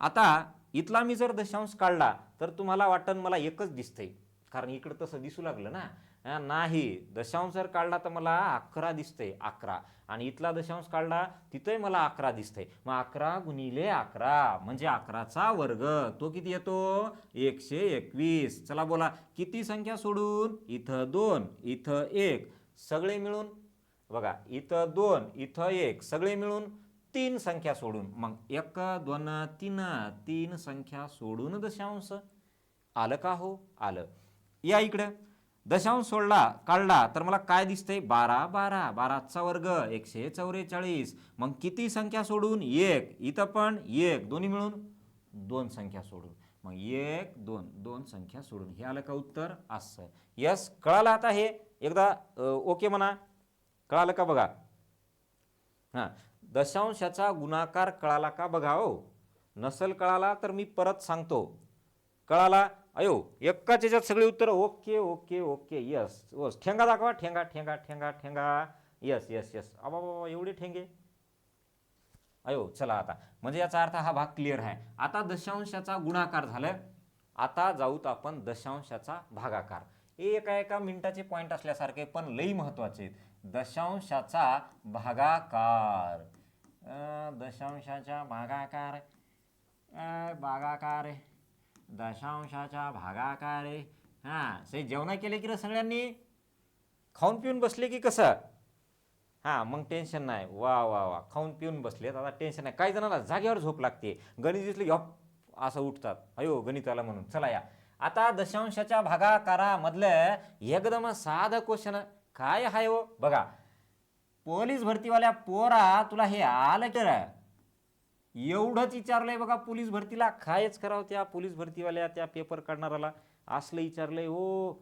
आता इथला मी जर दशांश काढला तर तुम्हाला वाटतं मला एकच दिसतंय, कारण इकडं तसं दिसू लागलं ना, नाही, दशांश जर काढला तर मला 11 दिसतंय, 11, आणि इथला दशांश काढला तिथंही मला 11 दिसतंय, मग 11 गुणिले 11 म्हणजे 11चा वर्ग, तो किती येतो 121. चला बोला, किती संख्या सोडून, इथं 2 इथं 1, सगळे मिळून बघा, इथं 2 इथं 1, सगळे मिळून 3 संख्या सोडून, मग 1 2 3, 3 संख्या सोडून दशांश आलं का हो, आलं. या इकडं, दशांश सोडला काढला तर मला काय दिसतंय 12 12, 12चा वर्ग 144, मग किती संख्या सोडून 1, इथं पण 1, दोन्ही मिळून 2 संख्या सोडून, मग 1 2 2 संख्या सोडून, हे आलं का उत्तर असं. यस, कळालं आता, हे एकदा ओके म्हणा, कळालं का बघा. हां, दशांशाचा गुणाकार कळाला का बघा हो, नसल कळाला तर मी परत सांगतो, कळाला, अयो एकाच याच्यात सगळी उत्तर okay okay okay, yes yes, ठेंगा दाखवा, ठेंगा ठेंगा ठेंगा ठेंगा, यस यस यस, अबा बाबा एवढे ठेंगे, अयो चला आता, म्हणजे याचा अर्थ हा भाग क्लिअर आहे. आता दशांशाचा गुणाकार झालं, आता जाऊत आपण दशांशाचा भागाकार. हे एका एका मिनिटाचे पॉईंट असल्यासारखे पण लई महत्वाचे आहेत. दशांशाचा भागाकार, दशांशाचा भागाकार, भागाकार, दशांशाचा भागाकार. हां से जेवण केले की रे सगळ्यांनी, खाऊन पिऊन बसले की कसं, हां मग टेन्शन नाही, वा वा वा, खाऊन पिऊन बसलेत, आता टेन्शन नाही. काही जणांना जागेवर झोप लागते, गणित दिसले की हप असं उठतात, अयो गणित आला म्हणून. चला या, आता दशांशाच्या भागाकारामधलं एकदम साधं क्वेश्चन काय आहे हो बघा, पोलीस भरतीवाल्या पोरा तुला हे आलं की एवढंच विचारलंय बघा, पोलीस भरतीला कायच करावं, त्या पोलीस भरतीवाल्या त्या पेपर काढणाराला असलं विचारलंय हो,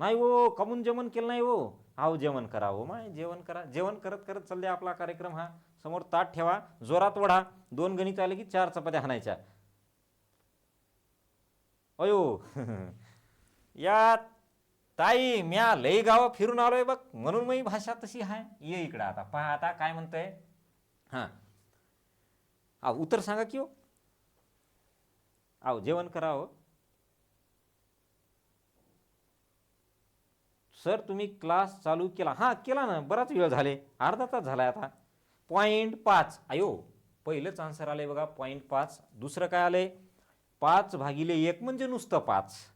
नाही हो, कमून जेवण केलं नाही हो. अहो जेवण करा हो, माय जेवण करा. जेवण करत करत चालले आपला कार्यक्रम. हा समोर ताट ठेवा, जोरात वढा, 2 गणित आले की 4 चपात्या हाणायच्या. अयो या ताई, म्या लई गाव फिरून आलोय बघ, म्हणून मी भाषा तशी आहे. ये इकडं आता पहा, आता काय म्हणतंय. हां, उत्तर सांगा की हो. अहो जेवण करा हो. सर तुम्ही क्लास चालू केला? हां केला ना, बराच वेळ झाले, अर्धा तास झालाय आता. 0.5. अयो, पहिलंच आन्सर आलंय बघा, 0.5. दुसरं काय आलंय, 5/1 म्हणजे नुसतं 5.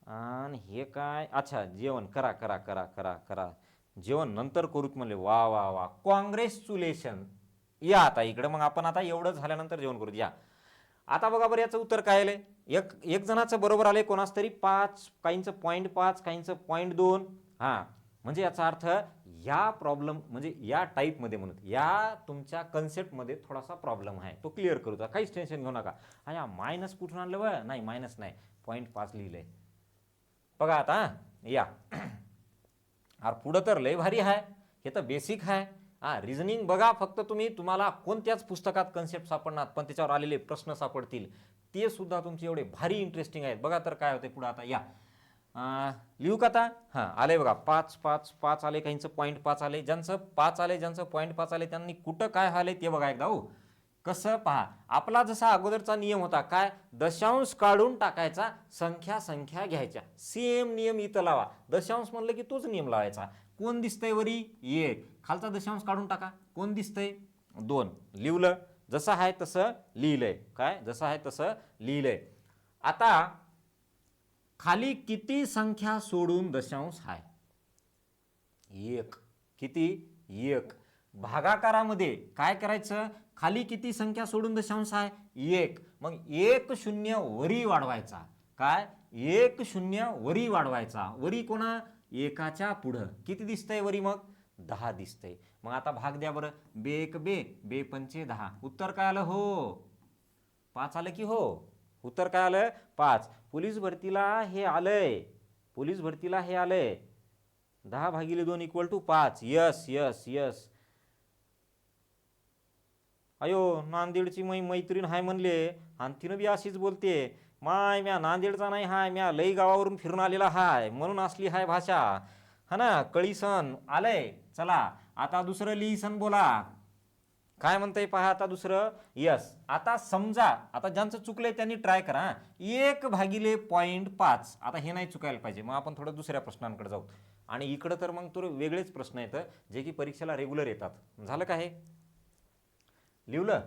आणि हे काय, अच्छा जेवण करा करा करा करा करा, जेवण नंतर करूत म्हणले. वा वा वा, कॉंग्रॅच्युलेशन. या आता इकडं, मग आपण आता एवढं झाल्यानंतर जेवण करूत. या आता बघा बरं, याचं उत्तर काय आलंय. एक एक जणाचं बरोबर आलंय, कोणाच तरी 5, काहींचं 0.5, काहींचं 0.2. हां, म्हणजे याचा अर्थ या प्रॉब्लेम म्हणजे या टाईपमध्ये म्हणत, या तुमच्या कन्सेप्टमध्ये थोडासा प्रॉब्लेम आहे, तो क्लिअर करू. काहीच टेन्शन घेऊ नका. हा या मायनस कुठून आणलं बरं, नाही मायनस नाही, 0.5 लिहिलंय बघा आता. या अरे पुढं तर लय भारी आहे, हे तर बेसिक आहे. रिझनिंग बघा फक्त तुम्ही, तुम्हाला कोणत्याच पुस्तकात कन्सेप्ट सापडणार, पण त्याच्यावर आलेले प्रश्न सापडतील, ते सुद्धा तुमचे एवढे भारी इंटरेस्टिंग आहेत. बघा तर काय होते पुढं आता. या लिहू का आता. हां आले बघा, 5 आले, काहींचं 0.5 आले. ज्यांचं 5 आले, ज्यांचं 0.5 आले, त्यांनी कुठं काय आले ते बघा एकदा हो. कसं पहा, आपला जसा अगोदरचा नियम होता काय, दशांश काढून टाकायचा, संख्या घ्यायच्या. सेम नियम इथं लावा. दशांश म्हणलं की तोच नियम लावायचा. कोण दिसतंय वरी 1, खालचा दशांश काढून टाका. कोण दिसतंय 2, लिहिलं. जसं आहे तसं लिहिलंय. काय, जसं आहे तसं लिहिलंय. आता खाली किती संख्या सोडून दशांश आहे? 1. किती? 1. भागाकारामध्ये काय करायचं, खाली किती संख्या सोडून दशांश आहे? 1. मग 1 0 वरी वाढवायचा. काय, 1 0 वरी वाढवायचा. वरी कोणा, एकाच्या पुढं. किती दिसतंय वरी मग? 10 दिसतंय. मग आता भाग द्या बरं. 1 बे, 2 पंचे 10. उत्तर काय आलं हो? 5 आलं की हो? उत्तर काय आलं? 5. पोलीस भरतीला हे आलंय, पोलीस भरतीला हे आलंय 10/2 = 5. Yes yes yes. अयो, नांदेडची मैत्रीण हाय म्हणले, आणि तिनं बी अशीच बोलते. माय म्या नांदेडचा नाही हाय, म्या लई गावावरून फिरून आलेला हाय, म्हणून असली हाय भाषा. हा ना, कळीसन आलंय. चला आता दुसरं लिहिसन बोला. काय म्हणतंय पहा आता दुसरं. यस, आता समजा, आता ज्यांचं चुकलंय त्यांनी ट्राय करा. 1/0.5. आता हे नाही चुकायला पाहिजे. मग आपण थोडं दुसऱ्या प्रश्नांकडे जाऊ. आणि इकडं तर मग तो वेगळेच प्रश्न येतं, जे की परीक्षेला रेग्युलर येतात. झालं का हे? लिहलं.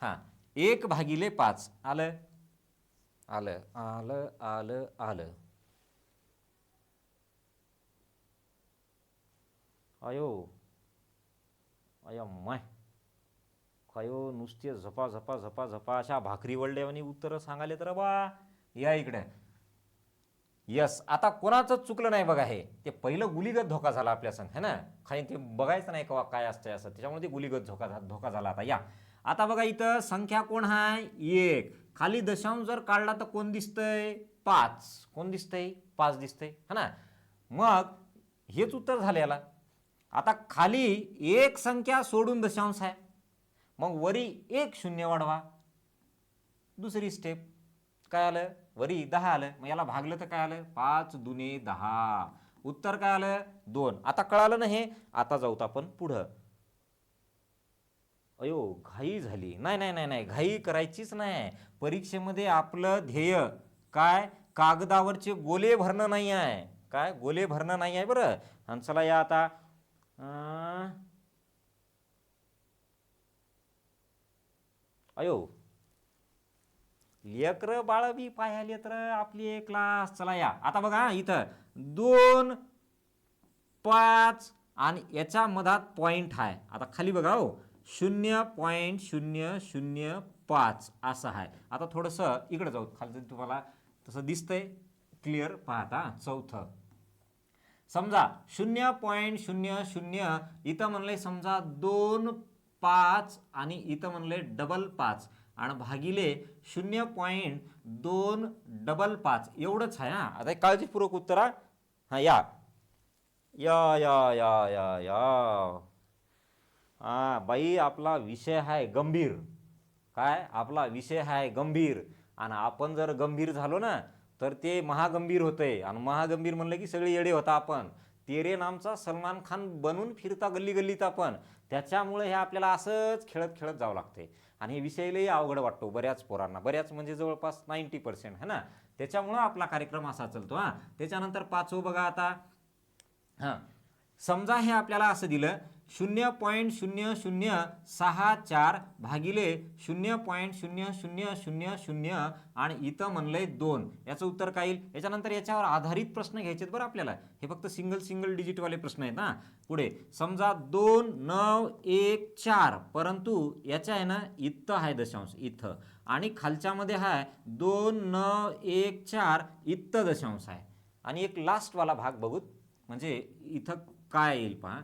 हां, 1/5 आलं आलं आलं आलं आलं. अयो अयो माय, कायो नुसते झपा झपा झपा झपा अशा भाकरी वळल्यावानी उत्तरं सांगाले तर बा. या इकडे. यस, आता कोणाचं चुकलं नाही बघा. हे ते पहिलं गुलीगत धोका झाला आपल्या संग, है ना. खाली ते बघायचं नाही का काय असतंय असं, त्याच्यामुळे ते गुलीगत धोका झाला. आता या, आता बघा इथं संख्या कोण आहे? 1. खाली दशांश जर काढला तर कोण दिसतंय? 5. कोण दिसतंय? 5 दिसतंय, है ना. मग हेच उत्तर झालं याला. आता खाली एक संख्या सोडून दशांश आहे, मग वरी 1 0 वाढवा. दुसरी स्टेप. काय आलं? वरी 10 आलं. मग याला भागलं तर काय आलं? 5 दुने 10. उत्तर काय आलं? 2. आता कळालं ना हे. आता जाऊत आपण पुढं. अयो, घाई झाली. नाही नाही नाही नाही, घाई करायचीच नाही. परीक्षेमध्ये आपलं ध्येय काय, कागदावरचे गोले भरणं नाही आहे. काय, गोले भरणं नाही आहे बरं. आणि चला या आता. अयो, लेकर बाळ बी पाहायले तर आपली क्लास. चला या आता बघा इथं 2, 5 आणि याच्या मधात पॉइंट आहे. आता खाली बघा हो, 0.005 असं आहे. आता थोडंसं इकडे जाऊ, खाली तुम्हाला तसं दिसतंय क्लिअर. पाहता चौथं समजा 0.00 इथं म्हणलंय समजा 2, 5 आणि इथं म्हणलंय डबल 5 आणि भागिले 0.255 एवढंच आहे. हा आता काळजीपूर्वक उत्तरा हां या या या या या या हां बाई, आपला विषय आहे गंभीर. काय आपला विषय आहे गंभीर, आणि आपण जर गंभीर झालो ना तर ते महागंभीर होतंय, आणि महागंभीर म्हणलं की सगळे येडे होता आपण. तेरे नामचा सलमान खान बनून फिरता गल्ली गल्लीत आपण. त्याच्यामुळे हे आपल्याला असंच खेळत खेळत जावं लागते, आणि हे विषयलाही अवघड वाटतो बऱ्याच पोरांना, बऱ्याच म्हणजे जवळपास 90% है ना. त्याच्यामुळं आपला कार्यक्रम असा चालतो. हां, त्याच्यानंतर पाचवं बघा आता. हां, समजा हे आपल्याला असं दिलं 0.0064 भागिले 0.0000 आणि इथं म्हणलंय 2. याचं उत्तर काय येईल? याच्यानंतर याच्यावर आधारित प्रश्न घ्यायचे बरं आपल्याला. हे फक्त सिंगल डिजिटवाले प्रश्न आहेत ना. पुढे समजा 2914, परंतु याच्या आहे ना इथं आहे दशांश इथं, आणि खालच्यामध्ये आहे 2914 इथं दशांश आहे. आणि एक लास्टवाला भाग बघू, म्हणजे इथं काय येईल पहा.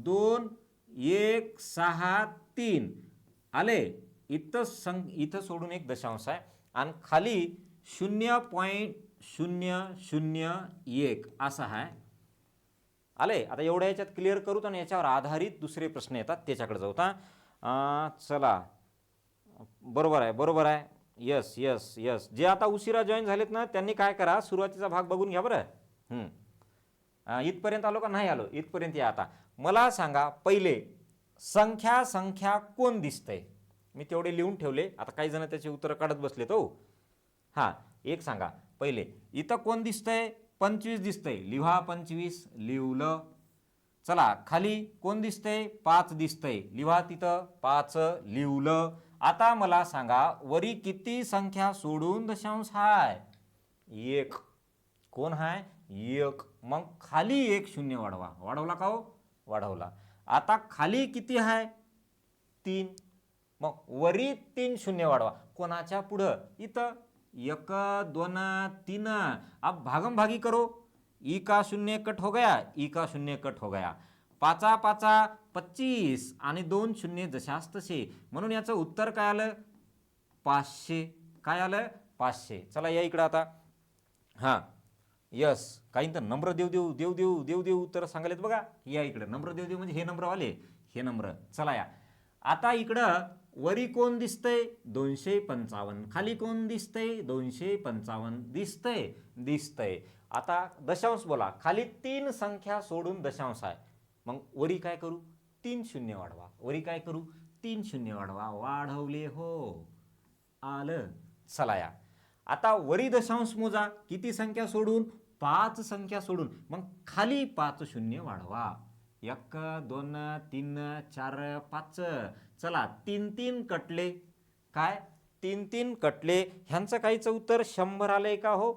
2163 आले, इथं सोडून एक दशांश आहे, आणि खाली 0.001 असं आहे. आले. आता एवढ्या याच्यात क्लिअर करू, आणि याच्यावर आधारित दुसरे प्रश्न येतात त्याच्याकडे जाऊ. चला, बरोबर आहे. Yes yes yes. जे आता उशिरा जॉईन झालेत ना त्यांनी काय करा, सुरुवातीचा भाग बघून घ्या बरं. इथपर्यंत आलो का नाही आलो? इथपर्यंत या. आता मला सांगा पहिले, संख्या कोण दिसतंय? मी तेवढे लिहून ठेवले, आता काही जण त्याचे उत्तर काढत बसलेत हो. हां, एक सांगा पहिले, इथं कोण दिसतंय? 25 दिसतंय, लिहा 25, लिवलं. चला, खाली कोण दिसतंय? 5 दिसतंय, लिहा तिथं 5, लिवलं. आता मला सांगा वरी किती संख्या सोडून दशांश हाय? 1. कोण हाय? 1. मग खाली एक शून्य वाढवा. वाढवला का हो? वाढवला. आता खाली किती आहे? 3. मग वरी 3 शून्य वाढवा. कोणाच्या पुढं? इथं 1 2 3. अब भागम भागी करो. ई का शून्य कट हो गया, ई का शून्य कट हो गया. 5 5 25 आणि 2 शून्य जशास तसे, म्हणून याचं उत्तर काय आलं? 500. काय आलं? 500. चला या इकडं आता. हां यस, काही तर नंबर देऊ उत्तर सांगायलेत बघा. या इकडं नंबर देऊ म्हणजे हे नंबरवाले, हे नंबर. चला या आता इकडं. वरी कोण दिसतंय? 255. खाली कोण दिसतंय? 255. दिसतंय. आता दशांश बोला. खाली 3 संख्या सोडून दशांश आहे, मग वरी काय करू? 3 शून्य वाढवा. वरी काय करू? 3 शून्य वाढवा. वाढवले हो, आलं. चला या आता वरी दशांश मोजा. किती संख्या सोडून? 5 संख्या सोडून. मग खाली 5 शून्य वाढवा. 1 2 3 4 5. चला, 3 कटले. काय? 3 कटले. ह्यांचं काहीचं उत्तर 100 आलंय का हो?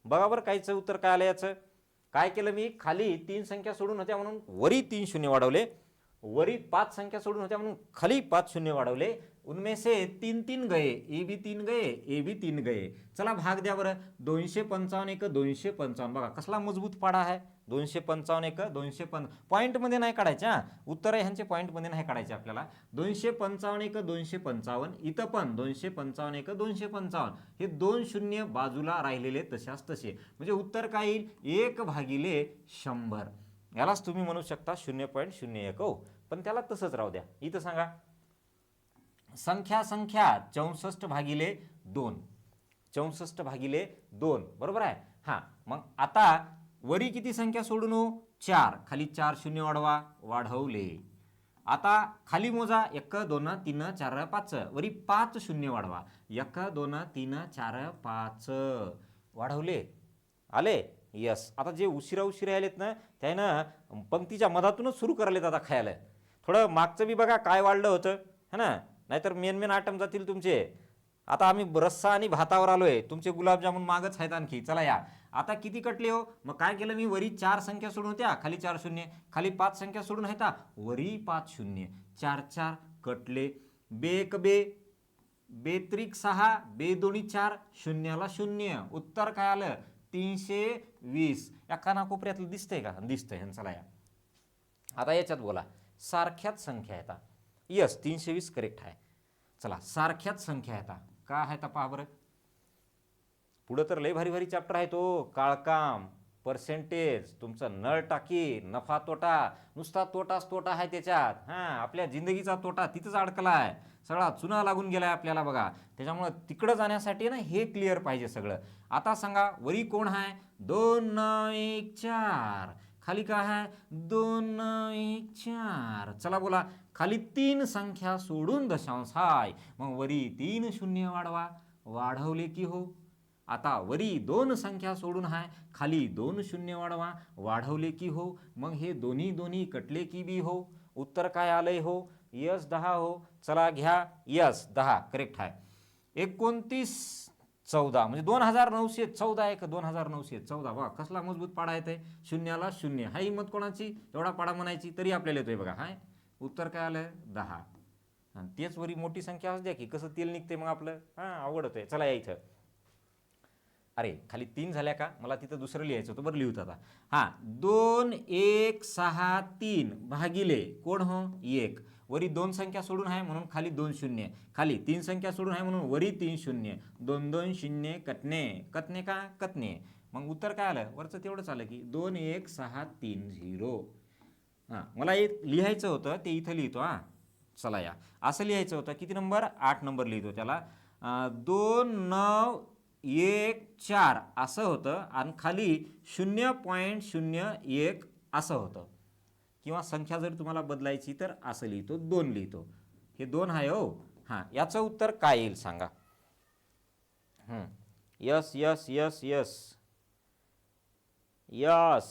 बघा बरं काहीचं उत्तर काय आलं याचं. काय केलं मी? खाली 3 संख्या सोडून होत्या म्हणून वरी 3 शून्य वाढवले. वरी 5 संख्या सोडून होत्या म्हणून खाली 5 शून्य वाढवले. उनमें से 3 गए, ए भी 3 गए, ए भी 3 गए. चला भाग द्या बरं. 255 एक 255. बघा कसला मजबूत पाडा आहे. 255 एक 255. पॉईंटमध्ये नाही काढायच्या उत्तर, ह्यांचे पॉईंटमध्ये नाही काढायचे आपल्याला. 255 एक 255. इथं पण 255 एक 255. हे 2 शून्य बाजूला राहिलेले तशाच तसे, म्हणजे उत्तर काय येईल? 1/100. यालाच तुम्ही म्हणू शकता 0.01 हो, पण त्याला तसंच राहू द्या. इथं सांगा संख्या 64 भागिले 2. 64 भागिले 2 बरोबर आहे. हां, मग आता वरी किती संख्या सोडून हो? 4. खाली 4 शून्य वाढवा. वाढवले. आता खाली मोजा. 1 2 3 4 5. वरी 5 शून्य वाढवा. 1 2 3 4 5. वाढवले. आले. यस. आता जे उशिरा आलेत ना त्यानं पंक्तीच्या मधातूनच सुरू करायलेत आता खायला. थोडं मागचं बी बघा काय वाढलं होतं है ना, नाहीतर मेन आयटम जातील तुमचे. आता आम्ही रस्सा आणि भातावर आलोय, तुमचे गुलाबजामुन मागच आहेत आणखी. चला या आता किती कटले हो? मग काय केलं मी? वरी 4 संख्या सोडून होत्या, खाली 4 शून्य. खाली 5 संख्या सोडून होत्या, वरी 5 शून्य. 4 कटले. बेक बे, बेत्रिक 6, बेदोणी 4, शून्याला 0. उत्तर काय आलं? 320. या कानाकोपऱ्यातलं दिसतंय का? दिसतंय. चला या आता याच्यात बोला. सारख्याच संख्या येतात. यस, 320 करेक्ट आहे. चला, सारख्याच संख्या येतात. का आहे पहा बरं. पुढं तर लय भारी चॅप्टर आहे तो. काळकाम, पर्सेंटेज, तुमचं नळ टाकी, नफा तोटा, नुसता तोटाच तोटा आहे त्याच्यात. आपल्या जिंदगीचा तोटा तिथंच अडकला आहे, सगळा चुना लागून गेलाय आपल्याला बघा. त्याच्यामुळं तिकडं जाण्यासाठी ना हे क्लिअर पाहिजे सगळं. आता सांगा वरी कोण आहे, 2 9 1 4, खाली काय आहे 2 9 1 4. चला बोला, खाली 3 संख्या सोडून दशांश हाय, मग वरी 3 शून्य वाढवा, वाढवले की हो. आता वरी 2 संख्या सोडून हाय, खाली 2 शून्य वाढवा, वाढवले की हो. मग हे दोन्ही दोन्ही कटले की बी हो. उत्तर काय आलंय हो, यस 10 हो. चला घ्या, यस 10 करेक्ट आहे. 29 14 म्हणजे 2914 आहे का 2914. वा कसला मजबूत पाडा येते, शून्याला शून्य. हाय हिंमत कोणाची, एवढा पाडा म्हणायची तरी आपल्याला येतोय बघा. हाय उत्तर काय आलं 10. आणि तेच वरी मोठी संख्या असू द्या की कसं तेल निघते मग आपलं. अवघड होतंय. चला या इथं, अरे खाली 3 झाल्या का, मला तिथं दुसरं लिहायचं होतं, बरं लिहूत आता. 2 1 6 3 भागिले कोण हो 1. वरी 2 संख्या सोडून आहे म्हणून खाली 2 शून्य, खाली 3 संख्या सोडून आहे म्हणून वरी 3 शून्य, 2 2 शून्य कटणे, कटणे का कटणे. मग उत्तर काय आलं, वरचं तेवढंच आलं की 2 1 6 3 0. मला एक लिहायचं होतं ते इथं लिहितो. चला या, असं लिहायचं होतं. किती नंबर, 8 नंबर लिहितो त्याला. 2 9 1 4 असं होतं आणि खाली 0.01 असं होतं. किंवा संख्या जर तुम्हाला बदलायची तर असं लिहितो, 2 लिहितो. हे 2 आहे हो. याचं उत्तर काय येईल सांगा. Yes yes yes yes yes.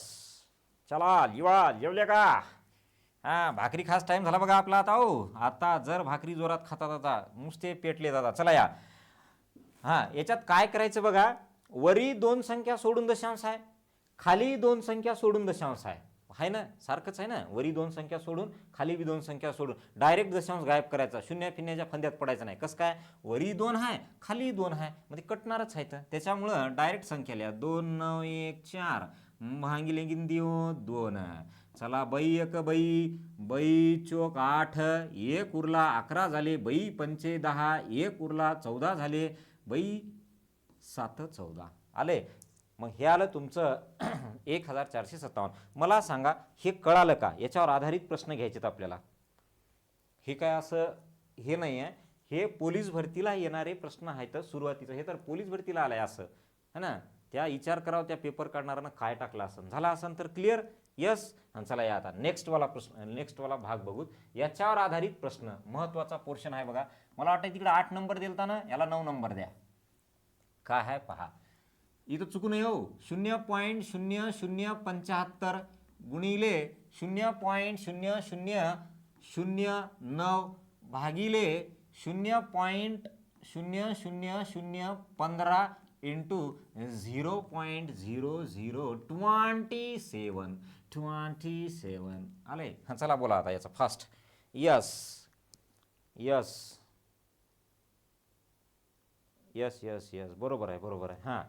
चला लिवा, जेवले का. भाकरी खास टाइम झाला बघा आपला आता हो. आता जर भाकरी जोरात खातात, आता नुसते पेटले जातात. चला या, याच्यात काय करायचं बघा. वरी 2 संख्या सोडून दशांश आहे, खाली 2 संख्या सोडून दशांश आहे ना, सारखंच आहे ना. वरी 2 संख्या सोडून, खाली बी 2 संख्या सोडून डायरेक्ट दशांश गायब करायचा, शून्य फिन्याच्या फंद्यात पडायचं नाही. कसं काय, वरी 2 आहे खाली 2 आहे म्हणजे कटणारच आहे. त्याच्यामुळं डायरेक्ट संख्या लिहा, 2 9 1 4 भांगिले गिंदी 2. चला बाई एक बाई, बाई चोक 8, 1 उरला 11 झाले, बाई पंचे 10, 1 उरला 14 झाले, बाई 7 14 आले. मग हे आलं तुमचं 1457. मला सांगा हे कळालं का, याच्यावर आधारित प्रश्न घ्यायचेत आपल्याला. हे काय असं हे नाही आहे, हे पोलीस भरतीला येणारे प्रश्न आहेत सुरुवातीचं. हे तर पोलीस भरतीला आलंय असं है ना. त्या विचार करावं त्या पेपर काढणाऱ्यानं काय टाकलं असन, झाला असन तर क्लिअर यस. आणि चला या आता नेक्स्टवाला प्रश्न, नेक्स्टवाला भाग बघू. याच्यावर आधारित प्रश्न महत्त्वाचा पोर्शन आहे बघा. मला वाटतं तिकडे 8 नंबर दिलता ना, याला 9 नंबर द्या. काय आहे पहा, इथं चुकू नये हो. 0.0075 गुणिले 0.0009 भागिले 0.0015 इंटू 0.0027 आले. चला बोला आता याचा fast. Yes yes yes yes yes बरोबर आहे, बरोबर आहे.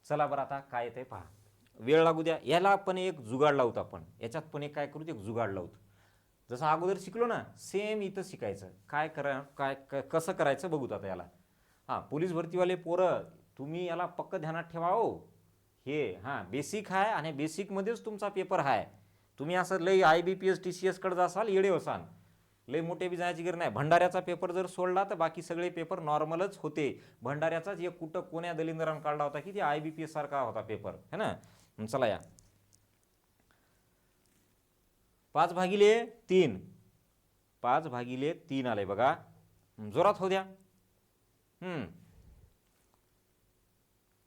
चला बरं आता काय येते पहा, वेळ लागू द्या. याला पण एक जुगाड लावतो आपण, याच्यात पण एक काय करू, एक जुगाड लावतो. जसं अगोदर शिकलो ना सेम इथं शिकायचं. काय कसं करायचं बघूत आता याला. पोलीस भरतीवाले पोरं तुम्ही याला पक्क ध्यानात ठेवा हो. हे बेसिक आहे आणि बेसिकमध्येच तुमचा पेपर आहे. तुम्ही असं लई IBPS TCS कडे जासाल येडे होसाल, लई मोठे बी जायची गरज नाही. भंडाऱ्याचा पेपर जर सोडला तर बाकी सगळे पेपर नॉर्मलच होते. भंडाऱ्याचाच एक कुठं कोण्या दलिंदरानं काढला होता की ते IBPS सारखा होता पेपर है ना. चला या 5/3, 5/3 आले बघा. जोरात हो द्या.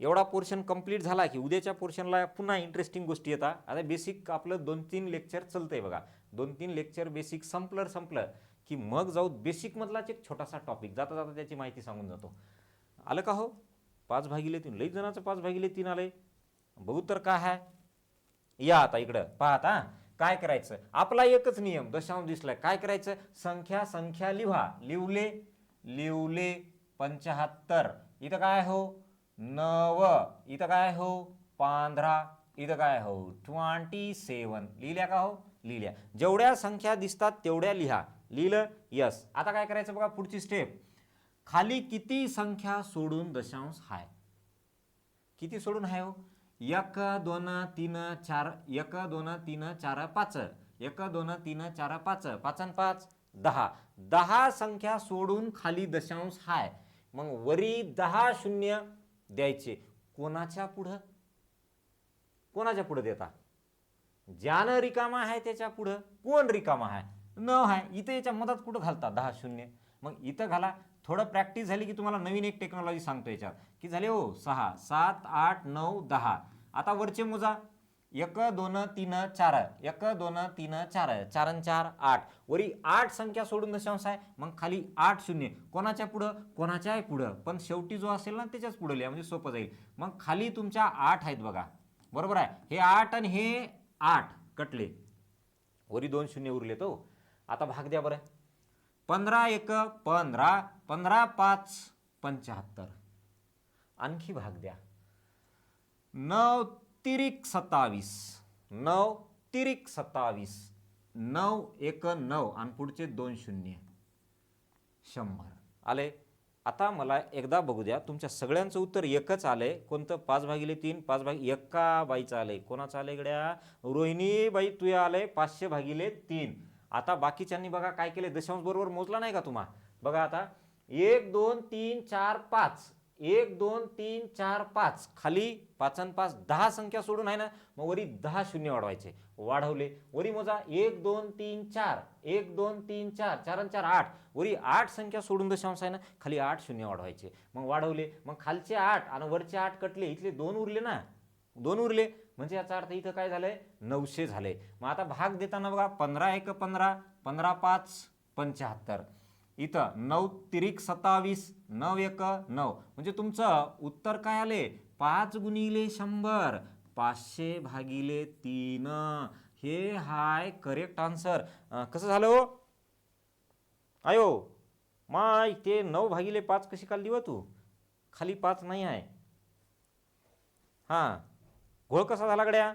एवढा पोर्शन कंप्लीट झाला की उद्याच्या पोर्शनला पुन्हा इंटरेस्टिंग गोष्टी येतात. आता बेसिक आपलं 2-3 लेक्चर चालतंय बघा. 2-3 लेक्चर बेसिक संपलं की मग जाऊ बेसिकमधलाच एक छोटासा टॉपिक, जाता जाता त्याची माहिती सांगून जातो. आलं का हो. 5/3 लई जणांचं 5/3 आलंय. बघू तर काय आहे. या आता इकडं पाहता काय करायचं. आपला एकच नियम, दशांश दिसलाय काय करायचं, संख्या लिहा. लिवले 75. इथं काय हो 9, इथं काय हो 15, इथं काय हो 27. लिहिल्या का हो, लिहिल्या. जेवढ्या संख्या दिसतात तेवढ्या लिहा. लिहिलं यस. आता काय करायचं बघा पुढची स्टेप. खाली किती संख्या सोडून दशांश हाय, किती सोडून आहे हो. 1 2 3 4 1 2 3 4 5 1 2 3 4 5 5 आणि 5 10 10 संख्या सोडून खाली दशांश हाय मग वरी 10 शून्य द्यायचे कोणाच्या पुढं कोणाच्या पुढं देता ज्यानं रिकामा आहे त्याच्या पुढं कोण रिकामा आहे न आहे इथे याच्या मधात कुठं घालता 10 शून्य मग इथं घाला थोडं प्रॅक्टिस झाली की तुम्हाला नवीन एक टेक्नॉलॉजी सांगतो याच्यात की झाले हो 6 7 8 9 10 आता वरचे मोजा 1 2 3 4 1 2 3 4 4 आणि 4 8 वरी 8 संख्या सोडून दशांश आहे मग खाली 8 शून्य कोणाच्या पुढं कोणाच्याही पुढं पण शेवटी जो असेल ना त्याच्याच पुढे लिहा म्हणजे सोपं जाईल मग खाली तुमच्या 8 आहेत बघा बरोबर आहे हे 8 आणि हे 8 कटले वरी 2 शून्य उरले तो आता भाग द्या बरं 15 1 15 15 5 75 आणखी भाग द्या 9 तिरिक 27 9 तिरिक 27 9 1 9 आणि पुढचे 2 शून्य 100 आले आता मला एकदा बघू द्या तुमच्या सगळ्यांचं उत्तर एकच आलंय कोणतं 5/3 5 एका बाईचं आलंय कोणाचं आलंय गड्या रोहिणी बाई तुझे आलंय 500/3 आता बाकीच्यांनी बघा काय केले दशांश बरोबर मोजला नाही का तुम्हा बघा आता 1 2 3 4 5 1 2 3 4 5 खाली 5 आणि 5 10 संख्या सोडून आहे ना मग वरी 10 शून्य वाढवायचे वाढवले वरी मोजा 1 2 3 4 1 2 3 4 4 आणि 4 8 वरी 8 संख्या सोडून दशांश आहे ना खाली 8 शून्य वाढवायचे मग वाढवले मग खालचे 8 आणि वरचे 8 कटले इथले 2 उरले ना 2 उरले म्हणजे याचा अर्थ इथं काय झालंय 900 झाले मग आता भाग देताना बघा 15 1 15 15 5 75 इथं 9 तिरिक 27 9 1 9 म्हणजे तुमचं उत्तर काय आले 5 गुणिले 100 500/3 हे हाय करेक्ट आन्सर कसं झालं हो आयो माय ते 9/5 कशी काढली व तू खाली 5 नाही आहे हां घोळ कसा झाला गड्या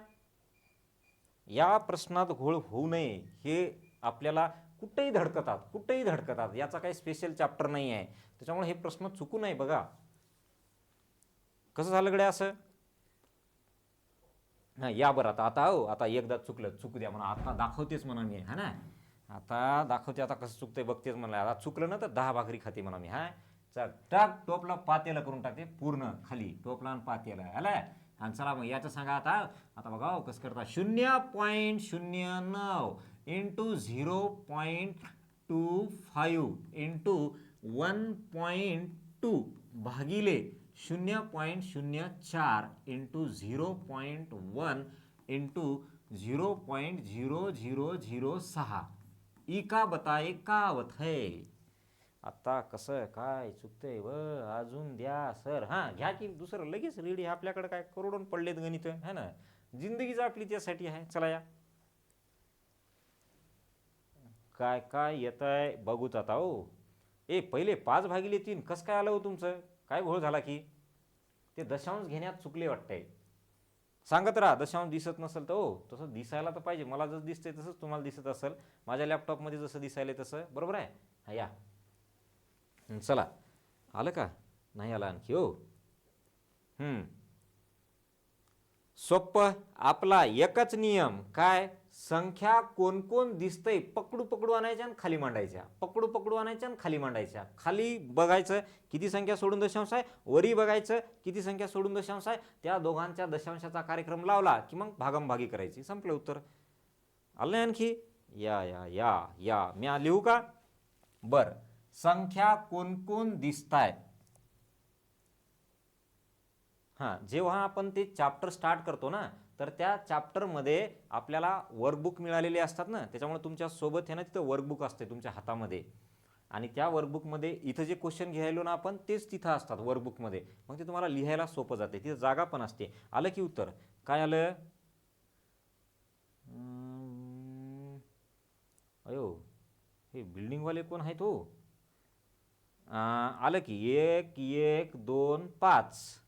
या प्रश्नात घोळ होऊ नये हे आपल्याला कुठेही धडकतात याचा काही स्पेशल चॅप्टर नाही आहे त्याच्यामुळे हे प्रश्न चुकू नये बघा कसं झालं गड्या असं हां या बरं आता हो आता एकदा चुकू द्या म्हणा आता दाखवतेच म्हणा मी हा ना आता दाखवते आता कसं चुकतंय बघतेच म्हणलं आता चुकलं ना तर 10 भाकरी खाते म्हणा मी हा चल टाक टोपला पातेला करून टाकते पूर्ण खाली टोपला आणि पातेला आला आणि चला मग याचं सांगा आता आता बघा कसं करता 0.09 इंटू 0.25 इंटू 1.2 भागिले 0.04 इंटू 0.1 इंटू 0.0006 इका बताए कावत है आता कसं काय चुकतंय व अजून द्या सर हां घ्या की दुसरं लगेच रेडी आपल्याकडे काय करोडून पडलेत गणित है ना जिंदगीच आपली त्यासाठी आहे चला या काय काय येत आहे बघूच आता हो पहिले 5/3 कसं काय आलं हो तुमचं काय घोळ झाला की ते दशांश घेण्यात चुकले वाटतंय सांगत राहा दशांश दिसत नसेल तर हो तसं दिसायला तर पाहिजे मला जसं दिसतंय तसंच तुम्हाला दिसत असेल माझ्या लॅपटॉपमध्ये जसं दिसायला तसं बरोबर आहे हा या चला आलं का नाही आलं आणखी हो सोप्पं आपला एकच नियम काय संख्या कोण कोण दिसतंय पकडू आणायच्या आणि खाली मांडायच्या पकडू आणायच्या आणि खाली मांडायच्या खाली बघायचं किती संख्या सोडून दशांश आहे वरी बघायचं किती संख्या सोडून दशांश आहे त्या दोघांच्या दशांशाचा कार्यक्रम लावला की मग भागमभागी करायची संपलं उत्तर आलं नाही आणखी या या या या मी लिहू का बर संख्या कोण कोण दिसतायत हां जेव्हा आपण ते चॅप्टर स्टार्ट करतो ना तर त्या चॅप्टरमध्ये आपल्याला वर्कबुक मिळालेले असतात ना त्याच्यामुळे तुमच्या सोबत आहे ना तिथं वर्कबुक असते तुमच्या हातामध्ये आणि त्या वर्कबुकमध्ये इथं जे क्वेश्चन घ्यायलो ना आपण तेच तिथं असतात वर्कबुकमध्ये मग ते तुम्हाला लिहायला सोपं जाते तिथं जागा पण असते आलं की उत्तर काय आलं अयो हे बिल्डिंगवाले कोण आहेत हो आलं की 1 1 2 5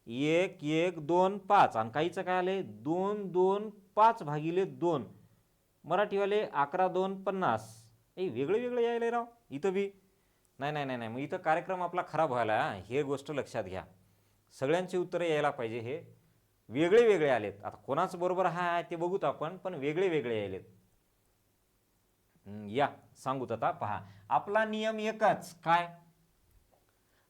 1 1 2 5 आणि काहीचं काय आले 2 2 5/2 मराठीवाले 11 2 50 वेगळे यायला राव इथं बी नाही मग इथं कार्यक्रम आपला खराब व्हायला हे गोष्ट लक्षात घ्या सगळ्यांची उत्तरं यायला पाहिजे हे वेगळे वेगळे आलेत. आता कोणाचं बरोबर आहे ते बघूत आपण, पण वेगळे वेगळे आलेत. या सांगूत आता पहा. आपला नियम एकच काय?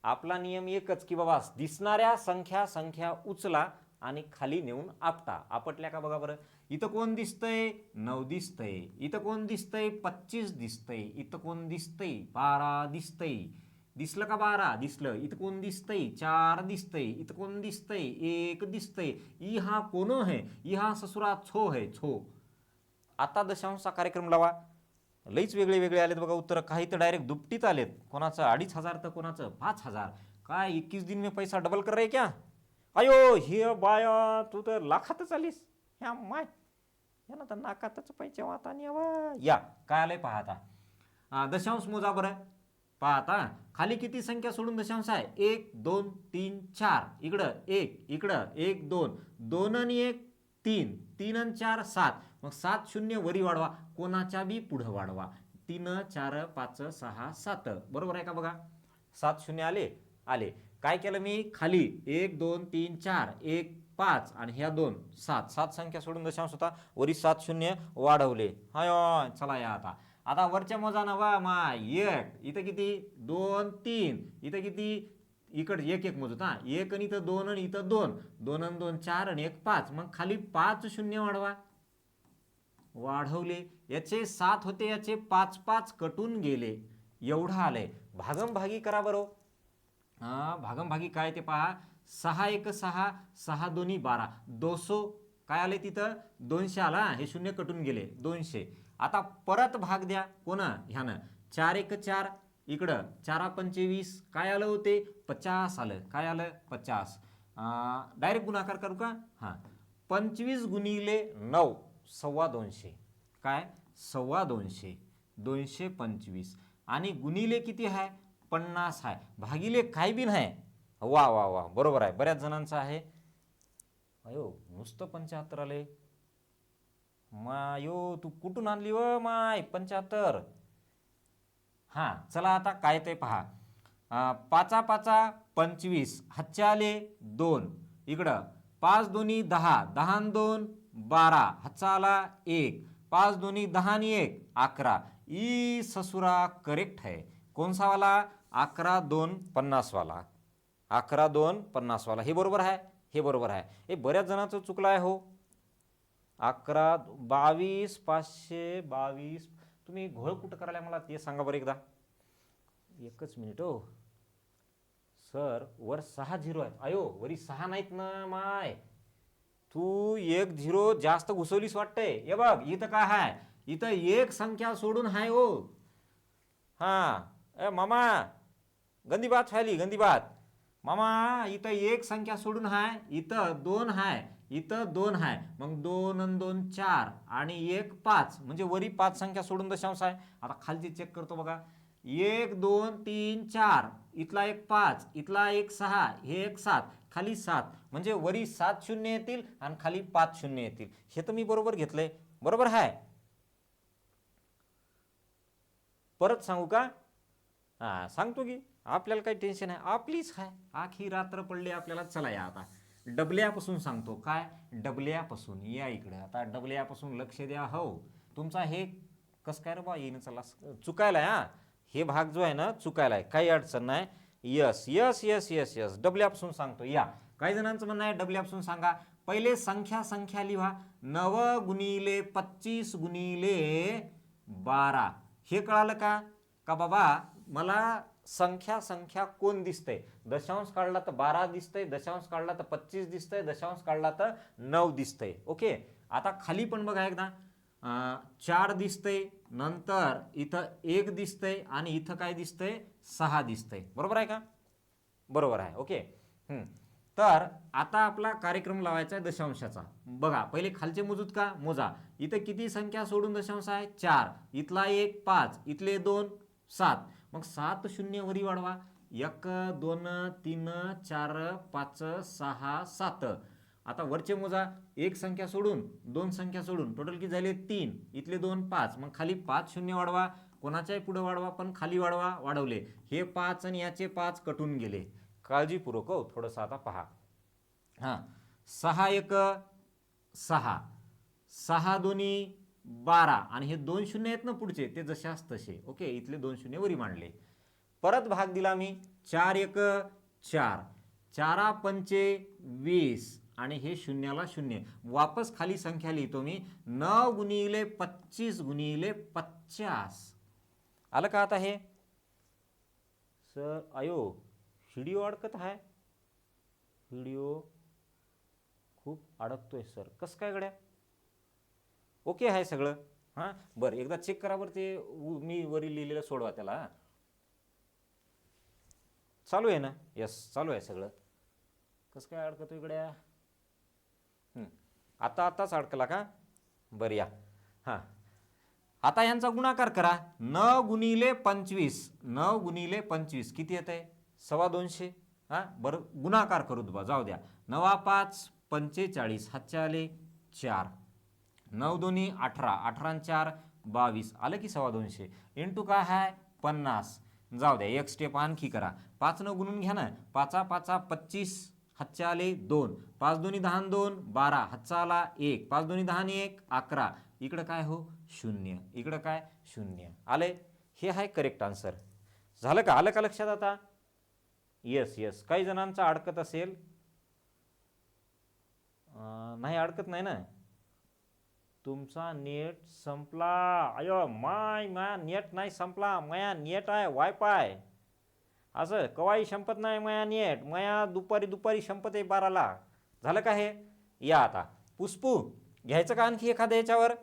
आपला नियम एकच की बाबा दिसणाऱ्या संख्या उचला आणि खाली नेऊन आपटा. आपटल्या का बघा बरं. इथं कोण दिसतंय? 9 दिसतंय. इथं कोण दिसतंय? 25 दिसतंय. इथं कोण दिसतंय? 12 दिसतंय. दिसलं का 12? दिसलं. इथं कोण दिसतंय? 4 दिसतंय. इथं कोण दिसतंय? 1 दिसतंय. ई हा कोण है? ई हा ससुरा छो है छो. आता दशांशचा कार्यक्रम लावा. लईच वेगळे वेगळे आलेत बघा उत्तर. काही तर डायरेक्ट दुपटीत आलेत. कोणाचं 2,500 तर कोणाचं 5,000. काय 21 दिन में पैसा डबल कर रहे क्या? अयो हे बाया तू तर लाखातच आलीस. ह्या माय या ना तर नाकातच पैसे वाता या. काय आलंय पहा आता. दशांश मोजा बरं. पहा आता खाली किती संख्या सोडून दशांश आहे? 1 2 3 4. इकडं 1, इकडं 1 2, 2 आणि 1 3, 3 आणि 4 7. मग 7 0 वरी वाढवा. कोणाच्या बी पुढं वाढवा. 3 4 5 6 7. बरोबर आहे का बघा. 7 0 आले आले. काय केलं मी? खाली 1 2 3 4 1 5 आणि ह्या 2 7. 7 संख्या सोडून दशांश होता. वरी 7 0 वाढवले. हाय चला या आता. आता वरच्या मोजा ना वा मा 1. इथं किती? 2 3. इथं किती? इकडे 1 1 मोजत हा. 1 आणि इथं 2 आणि इथं 2. 2 आणि 2 4 आणि 1 5. मग खाली 5 0 वाढवा. वाढवले. याचे 7 होते, याचे 5 5 कटून गेले. एवढं आलंय. भागमभागी करा बरोबर. भागमभागी काय ते पहा. 6 1 6, 6 2 12. 200 काय आले तिथं? 200 आला. हे शून्य कटून गेले. 200. आता परत भाग द्या. कोणा? ह्यानं. 4 1 4. इकडं 4 25. काय आलं होते? 50 आलं. काय आलं? 50. डायरेक्ट गुणाकार करू का? हां. 25 गुणिले 9 225. काय? 225. 225 आणि गुणिले किती आहे? 50 आहे. भागिले काही बी नाही. वा वा वा बरोबर आहे. बऱ्याच जणांचं आहे. अयो नुसतं 75 आले. मायो तू कुठून आणली व माय 75? हां चला आता काय ते पहा. 5 5 25. हातचे आले 2. इकडं 5 2 10. 10 2 12. हातचा आला 1. 5 2 10 आणि 1 11. ई ससुरा करेक्ट है. कौन सा वाला? 11 2 50 वाला. 11 2 50 वाला. हे बरोबर आहे. हे बरोबर आहे. हे बऱ्याच जणांचं चुकलं आहे हो. 11 22 522. तुम्ही घोळ कुठं करायला मला ते सांगा बरं एकदा. एकच मिनिट हो सर. वर 6 झिरो आहेत. अयो वरी 6 नाहीत ना माय. तू 1 झिरो जास्त घुसवलीस वाटतंय. हे बघ इथं काय आहे? इथं एक संख्या सोडून आहे हो. हां मामा गंदी बात व्हायली. गंदी बात मामा. इथं एक संख्या सोडून आहे. इथं 2 आहे. इथं 2 आहे. मग 2 आणि 2 4 आणि 1 5. म्हणजे वरी 5 संख्या सोडून दशांश आहे. आता खालची चेक करतो बघा. 1 2 3 4. इथला 1 5. इथला 1 6. हे 1 7. खाली 7. म्हणजे वरी 7 0 येतील आणि खाली 5 0 येतील. हे तर मी बरोबर घेतलंय. बरोबर आहे. परत सांगू का? सांगतो की. आपल्याला काही टेन्शन आहे. आपलीच आहे. आखी रात्र पडली आपल्याला. चला या आता डबल्यापासून सांगतो. काय? डबल्यापासून या इकडे. आता डबल्यापासून लक्ष द्या हो. तुमचा हे कसं काय रे बा येईन चला चुकायला आहे. हे भाग जो आहे ना चुकायला आहे. काही अडचण नाही. Yes yes yes yes yes. डबल्यापासून सांगतो या. काही जणांचं म्हणणं आहे डबल्यापासून सांगा. पहिले संख्या लिहा. 9 गुणिले 25 गुणिले 12. हे कळालं का? का बाबा मला संख्या कोण दिसतंय? दशांश काढला तर 12 दिसतंय. दशांश काढला तर 25 दिसतंय. दशांश काढला तर 9 दिसतंय. ओके. आता खाली पण बघा एकदा. 4 दिसतंय. नंतर इथं 1 दिसतंय आणि इथं काय दिसतंय? 6 दिसतंय. बरोबर आहे का? बरोबर आहे. ओके. तर आता आपला कार्यक्रम लावायचा आहे दशांशाचा. बघा पहिले खालचे मोजूत का? मोजा. इथं किती संख्या सोडून दशांश आहे? 4. इथला 1 5. इथले 2 7. मग 7 0 वरी वाढवा. 1 2 3 4 5 6 7. आता वरचे मोजा. 1 संख्या सोडून 2 संख्या सोडून टोटल किती झाले? 3. इथले 2 5. मग खाली 5 0 वाढवा. कोणाच्याही पुढे वाढवा पण खाली वाढवा. वाढवले. हे 5 आणि याचे 5 कटून गेले. काळजीपूर्वक हो थोडंसं आता पहा. हां 6 एक 6, 6 दोन्ही 12 आणि हे 2 शून्य आहेत ना पुढचे ते जशास तसे. ओके, इथले 2 शून्य वरी मांडले. परत भाग दिला मी. 4 एक 4, 4 पंचे 20 आणि हे शून्याला शून्य. वापस खाली संख्या लिहितो मी. 9 गुणिले 25 गुणिले 50. आलं का आता हे? सर आयो व्हिडिओ अडकत आहे. व्हिडिओ खूप अडकतोय सर. कसं काय गड्या? ओके आहे सगळं. हां बरं, एकदा चेक करा बरं ते मी वरी लिहिलेलं सोडवा त्याला. चालू आहे ना? यस चालू आहे सगळं. कसं काय अडकतोय गड्या? आताच अडकला का? बरं या. हां आता यांचा गुणाकार करा. 9 गुणिले 25, 9 गुणिले 25 किती येत आहे? 225. हां बरं गुणाकार करू बा, जाऊ द्या. 9 5 45, हातचे आले 4. 9 दोन्ही 18, 18 4 22, आलं की 225. इंटू काय आहे? 50. जाऊ द्या, एक स्टेप आणखी करा. 5 न गुणून घ्या ना. 5 5 25, हातचे आले 2. 5 दोन्ही 10 2 12, हातचा आला 1. 5 दोन्ही 10 1 11. इकडं काय हो? 0. इकडं काय? 0. आले. हे आहे करेक्ट आन्सर. झालं का? आलं का लक्षात आता? Yes yes. काही जणांचं अडकत असेल. नाही अडकत नाही ना? तुमचा नेट संपला. अयो माया नेट नाही संपला. माया नेट आहे वायफाय. असं कवाही संपत नाही माया नेट. माया दुपारी संपत आहे 12ला. झालं का हे? या आता पुष्पू घ्यायचं का आणखी एखाद्या याच्यावर?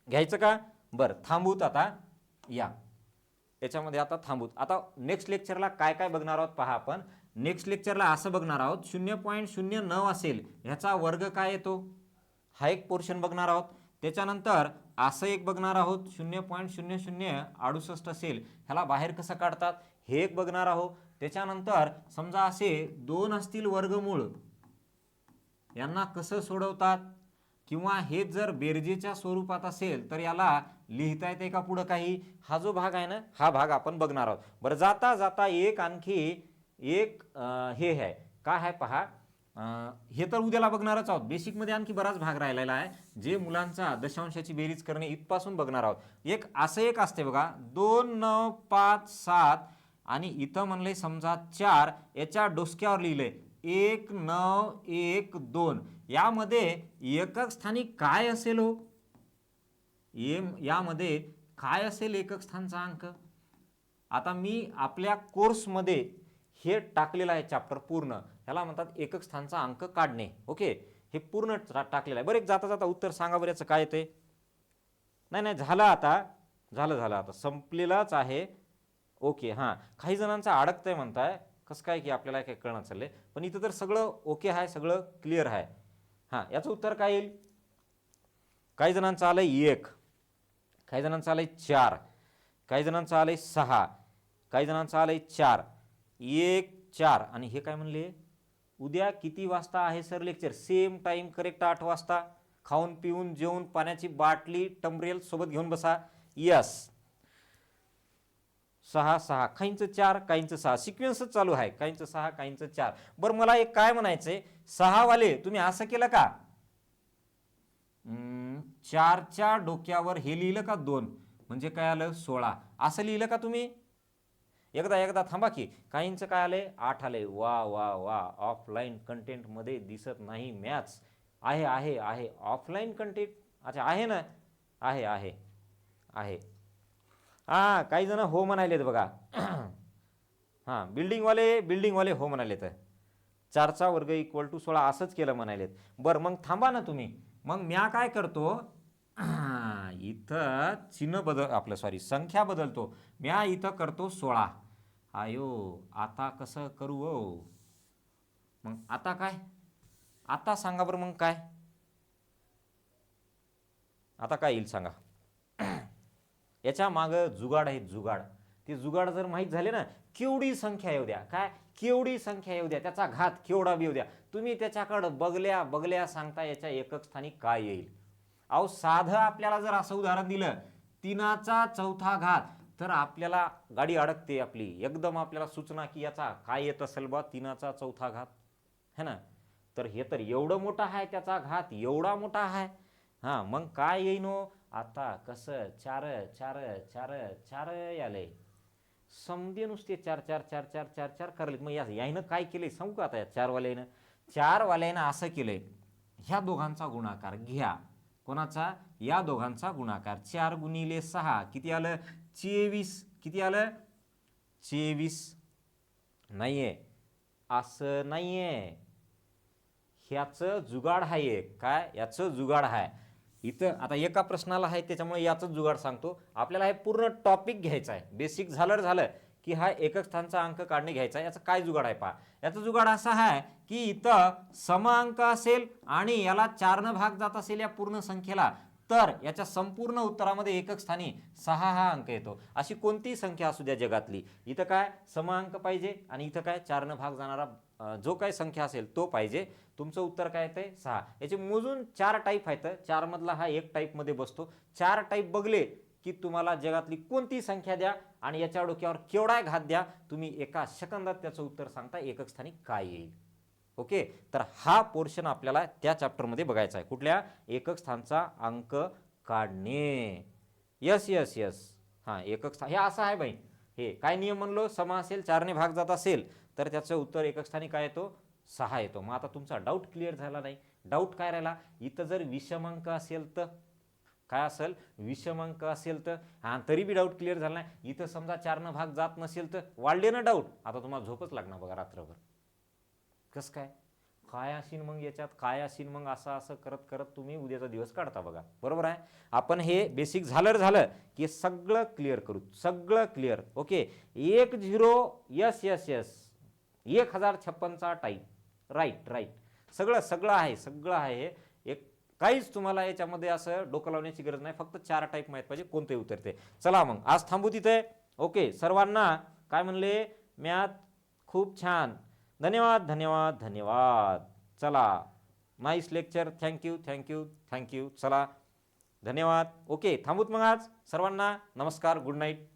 घ्यायचं का? बरं थांबूत आता. या याच्यामध्ये आता थांबूत. आता नेक्स्ट लेक्चरला काय काय बघणार आहोत पहा आपण. नेक्स्ट लेक्चरला असं बघणार आहोत 0.09 असेल ह्याचा वर्ग काय येतो, हा एक पोर्शन बघणार आहोत. त्याच्यानंतर असं एक बघणार आहोत 0.0068 असेल ह्याला बाहेर कसं काढतात हे एक बघणार आहोत. त्याच्यानंतर समजा असे 2 असतील वर्गमूळ, यांना कसं सोडवतात, किंवा हे जर बेरजेच्या स्वरूपात असेल तर याला लिहिता येते का पुढं काही, हा जो भाग आहे ना हा भाग आपण बघणार आहोत. बरं जाता जाता एक आणखी एक हे आहे काय आहे पहा. हे तर उद्याला बघणारच आहोत. बेसिकमध्ये आणखी बराच भाग राहिलेला आहे जे मुलांचा दशांशाची बेरीज करणे इथपासून बघणार आहोत. एक असं एक असते बघा 2 9 5 7 आणि इथं म्हणले समजा 4, याच्या डोसक्यावर लिहिले 1 9 1 2. यामध्ये एकक स्थानी काय असेल हो? यामध्ये काय असेल एकक स्थानचा अंक? आता मी आपल्या कोर्समध्ये हे टाकलेलं आहे चॅप्टर पूर्ण. ह्याला म्हणतात एकक स्थानचा अंक काढणे. ओके, हे पूर्ण टाकलेलं आहे. बरं एक जाता जाता उत्तर सांगा बरं याचं काय येते. नाही झालं आता. झालं आता संपलेलाच आहे. ओके हां काही जणांचं अडकतंय म्हणताय. कसं काय की आपल्याला काय कळणं चाललंय. पण इथं तर सगळं ओके आहे, सगळं क्लिअर आहे. हां याचं उत्तर काय येईल? काही जणांचं आलंय 1, काही जणांचं आलंय 4, काही जणांचं आलंय 6, काही जणांचं आलंय 4. 1 4 आणि हे काय म्हणले उद्या किती वाजता आहे sir lecture? Same time correct 8 वाजता. खाऊन पिऊन जेवून पाण्याची बाटली टंब्रेल सोबत घेऊन बसा. यस 6 6 काहींचं 4 काहींचं 6 सिक्वेन्सच चालू आहे. काहींचं 6 काहींचं 4. बरं मला एक काय म्हणायचंय 6 वाले तुम्ही असं केलं का 4च्या डोक्यावर हे लिहिलं का 2 म्हणजे काय आलं 16 असं लिहिलं का तुम्ही? एकदा थांबा की. काहींचं काय आलंय 8 आलंय. वा वा वा ऑफलाईन कंटेंट मध्ये दिसत नाही मॅथ्स. आहे ऑफलाईन कंटेंट. अच्छा आहे ना. आहे हां काही जण हो म्हणालेत बघा. हां बिल्डिंगवाले हो म्हणालेत. 4चा वर्ग इक्वल टू 16 असंच केलं म्हणालेत. बरं मग थांबा ना तुम्ही. मग म्या काय करतो इथं चिन्ह आपलं संख्या बदलतो. म्या इथं करतो 16. आयो आता कसं करू हो? मग आता काय? आता सांगा बरं मग काय? आता काय येईल सांगा? याच्या मागं जुगाड आहे जुगाड. ते जुगाड जर माहीत झाले ना केवढी संख्या येऊ द्या, काय केवढी संख्या येऊ द्या, त्याचा घात केवढा बी येऊ द्या, तुम्ही त्याच्याकडं बघल्या सांगता याच्या एकक स्थानी काय येईल. अहो साधं आपल्याला जर असं उदाहरण दिलं 3चा चौथा घात तर आपल्याला गाडी अडकते आपली. एकदम आपल्याला सूचना की याचा काय येत असेल बा 3चा चौथा घात है ना. तर हे तर एवढं मोठं आहे, त्याचा घात एवढा मोठा आहे. हां, मग काय येईन हो? आता कसं 4 4 4 4 यालंय. समजे नुसते 4 4 4 4 4 4 करले. मग यानं काय केलंय सांगू का? आता या 4 वाल्यानं असं केलंय, ह्या दोघांचा गुणाकार घ्या. कोणाचा? या दोघांचा गुणाकार. 4 गुणिले 6 किती आलं? 24. किती आलं? 24. नाहीये, असं नाहीये. ह्याचं जुगाड आहे एक. काय? याचं जुगाड आहे. इथं आता एका प्रश्नाला आहे त्याच्यामुळे याचं जुगाड सांगतो. आपल्याला हे पूर्ण टॉपिक घ्यायचा आहे. बेसिक झालं की हा एकक स्थानचा अंक काढणे घ्यायचा आहे. याचं काय जुगाड आहे पहा. याचं जुगाड असा आहे की इथं सम अंक असेल आणि याला 4 भाग जात असेल या पूर्ण संख्येला, तर याच्या संपूर्ण उत्तरामध्ये एकक स्थानी 6 हा अंक येतो. अशी कोणतीही संख्या असू द्या जगातली, इथं काय सम अंक पाहिजे आणि इथं काय 4 भाग जाणारा जो काही संख्या असेल तो पाहिजे. तुमचं उत्तर काय येतंय? 6. याचे मोजून 4 टाईप आहेत. 4 मधला हा एक टाईपमध्ये बसतो. 4 टाईप बघले की तुम्हाला जगातली कोणती संख्या द्या आणि याच्या डोक्यावर केवढा घात द्या, तुम्ही एका सेकंदात त्याचं उत्तर सांगता एकक स्थानी काय येईल. ओके, तर हा पोर्शन आपल्याला त्या चॅप्टरमध्ये बघायचा आहे. कुठल्या? एकक स्थानचा अंक काढणे. Yes yes yes. हां, एकक स्थान हे असं आहे बाई. हे काय नियम म्हणलो? सम असेल, 4ने भाग जात असेल तर त्याचं उत्तर एकक स्थानी काय येतो? 6 येतो. मग आता तुमचा डाऊट क्लिअर झाला नाही. डाऊट काय राहिला? इथं जर विषम अंक असेल तर काय असेल? विषम अंक असेल तर. हां, तरी बी डाऊट क्लिअर झाला नाही. इथं समजा 4 भाग जात नसेल तर वाढले ना डाऊट. आता तुम्हाला झोपच लागणार बघा रात्रभर. कसं काय? काय असेल मग याच्यात? काय असेल मग? असं असं करत करत तुम्ही उद्याचा दिवस काढता बघा. बरोबर आहे. आपण हे बेसिक झालं की सगळं क्लिअर करू. सगळं clear. Okay. 1 0 yes yes yes 1056चा टाईप. Right right. सगळं आहे. सगळं आहे. एक काहीच तुम्हाला याच्यामध्ये असं डोकं लावण्याची गरज नाही. फक्त 4 टाईप माहीत पाहिजे कोणते उतरते. चला मग आज थांबू तिथे. ओके, सर्वांना काय म्हणले? मॅथ खूप छान. धन्यवाद धन्यवाद धन्यवाद. चला, nice lecture. Thank you thank you thank you. चला, धन्यवाद. ओके, थांबूत मग आज. सर्वांना नमस्कार, गुड नाईट.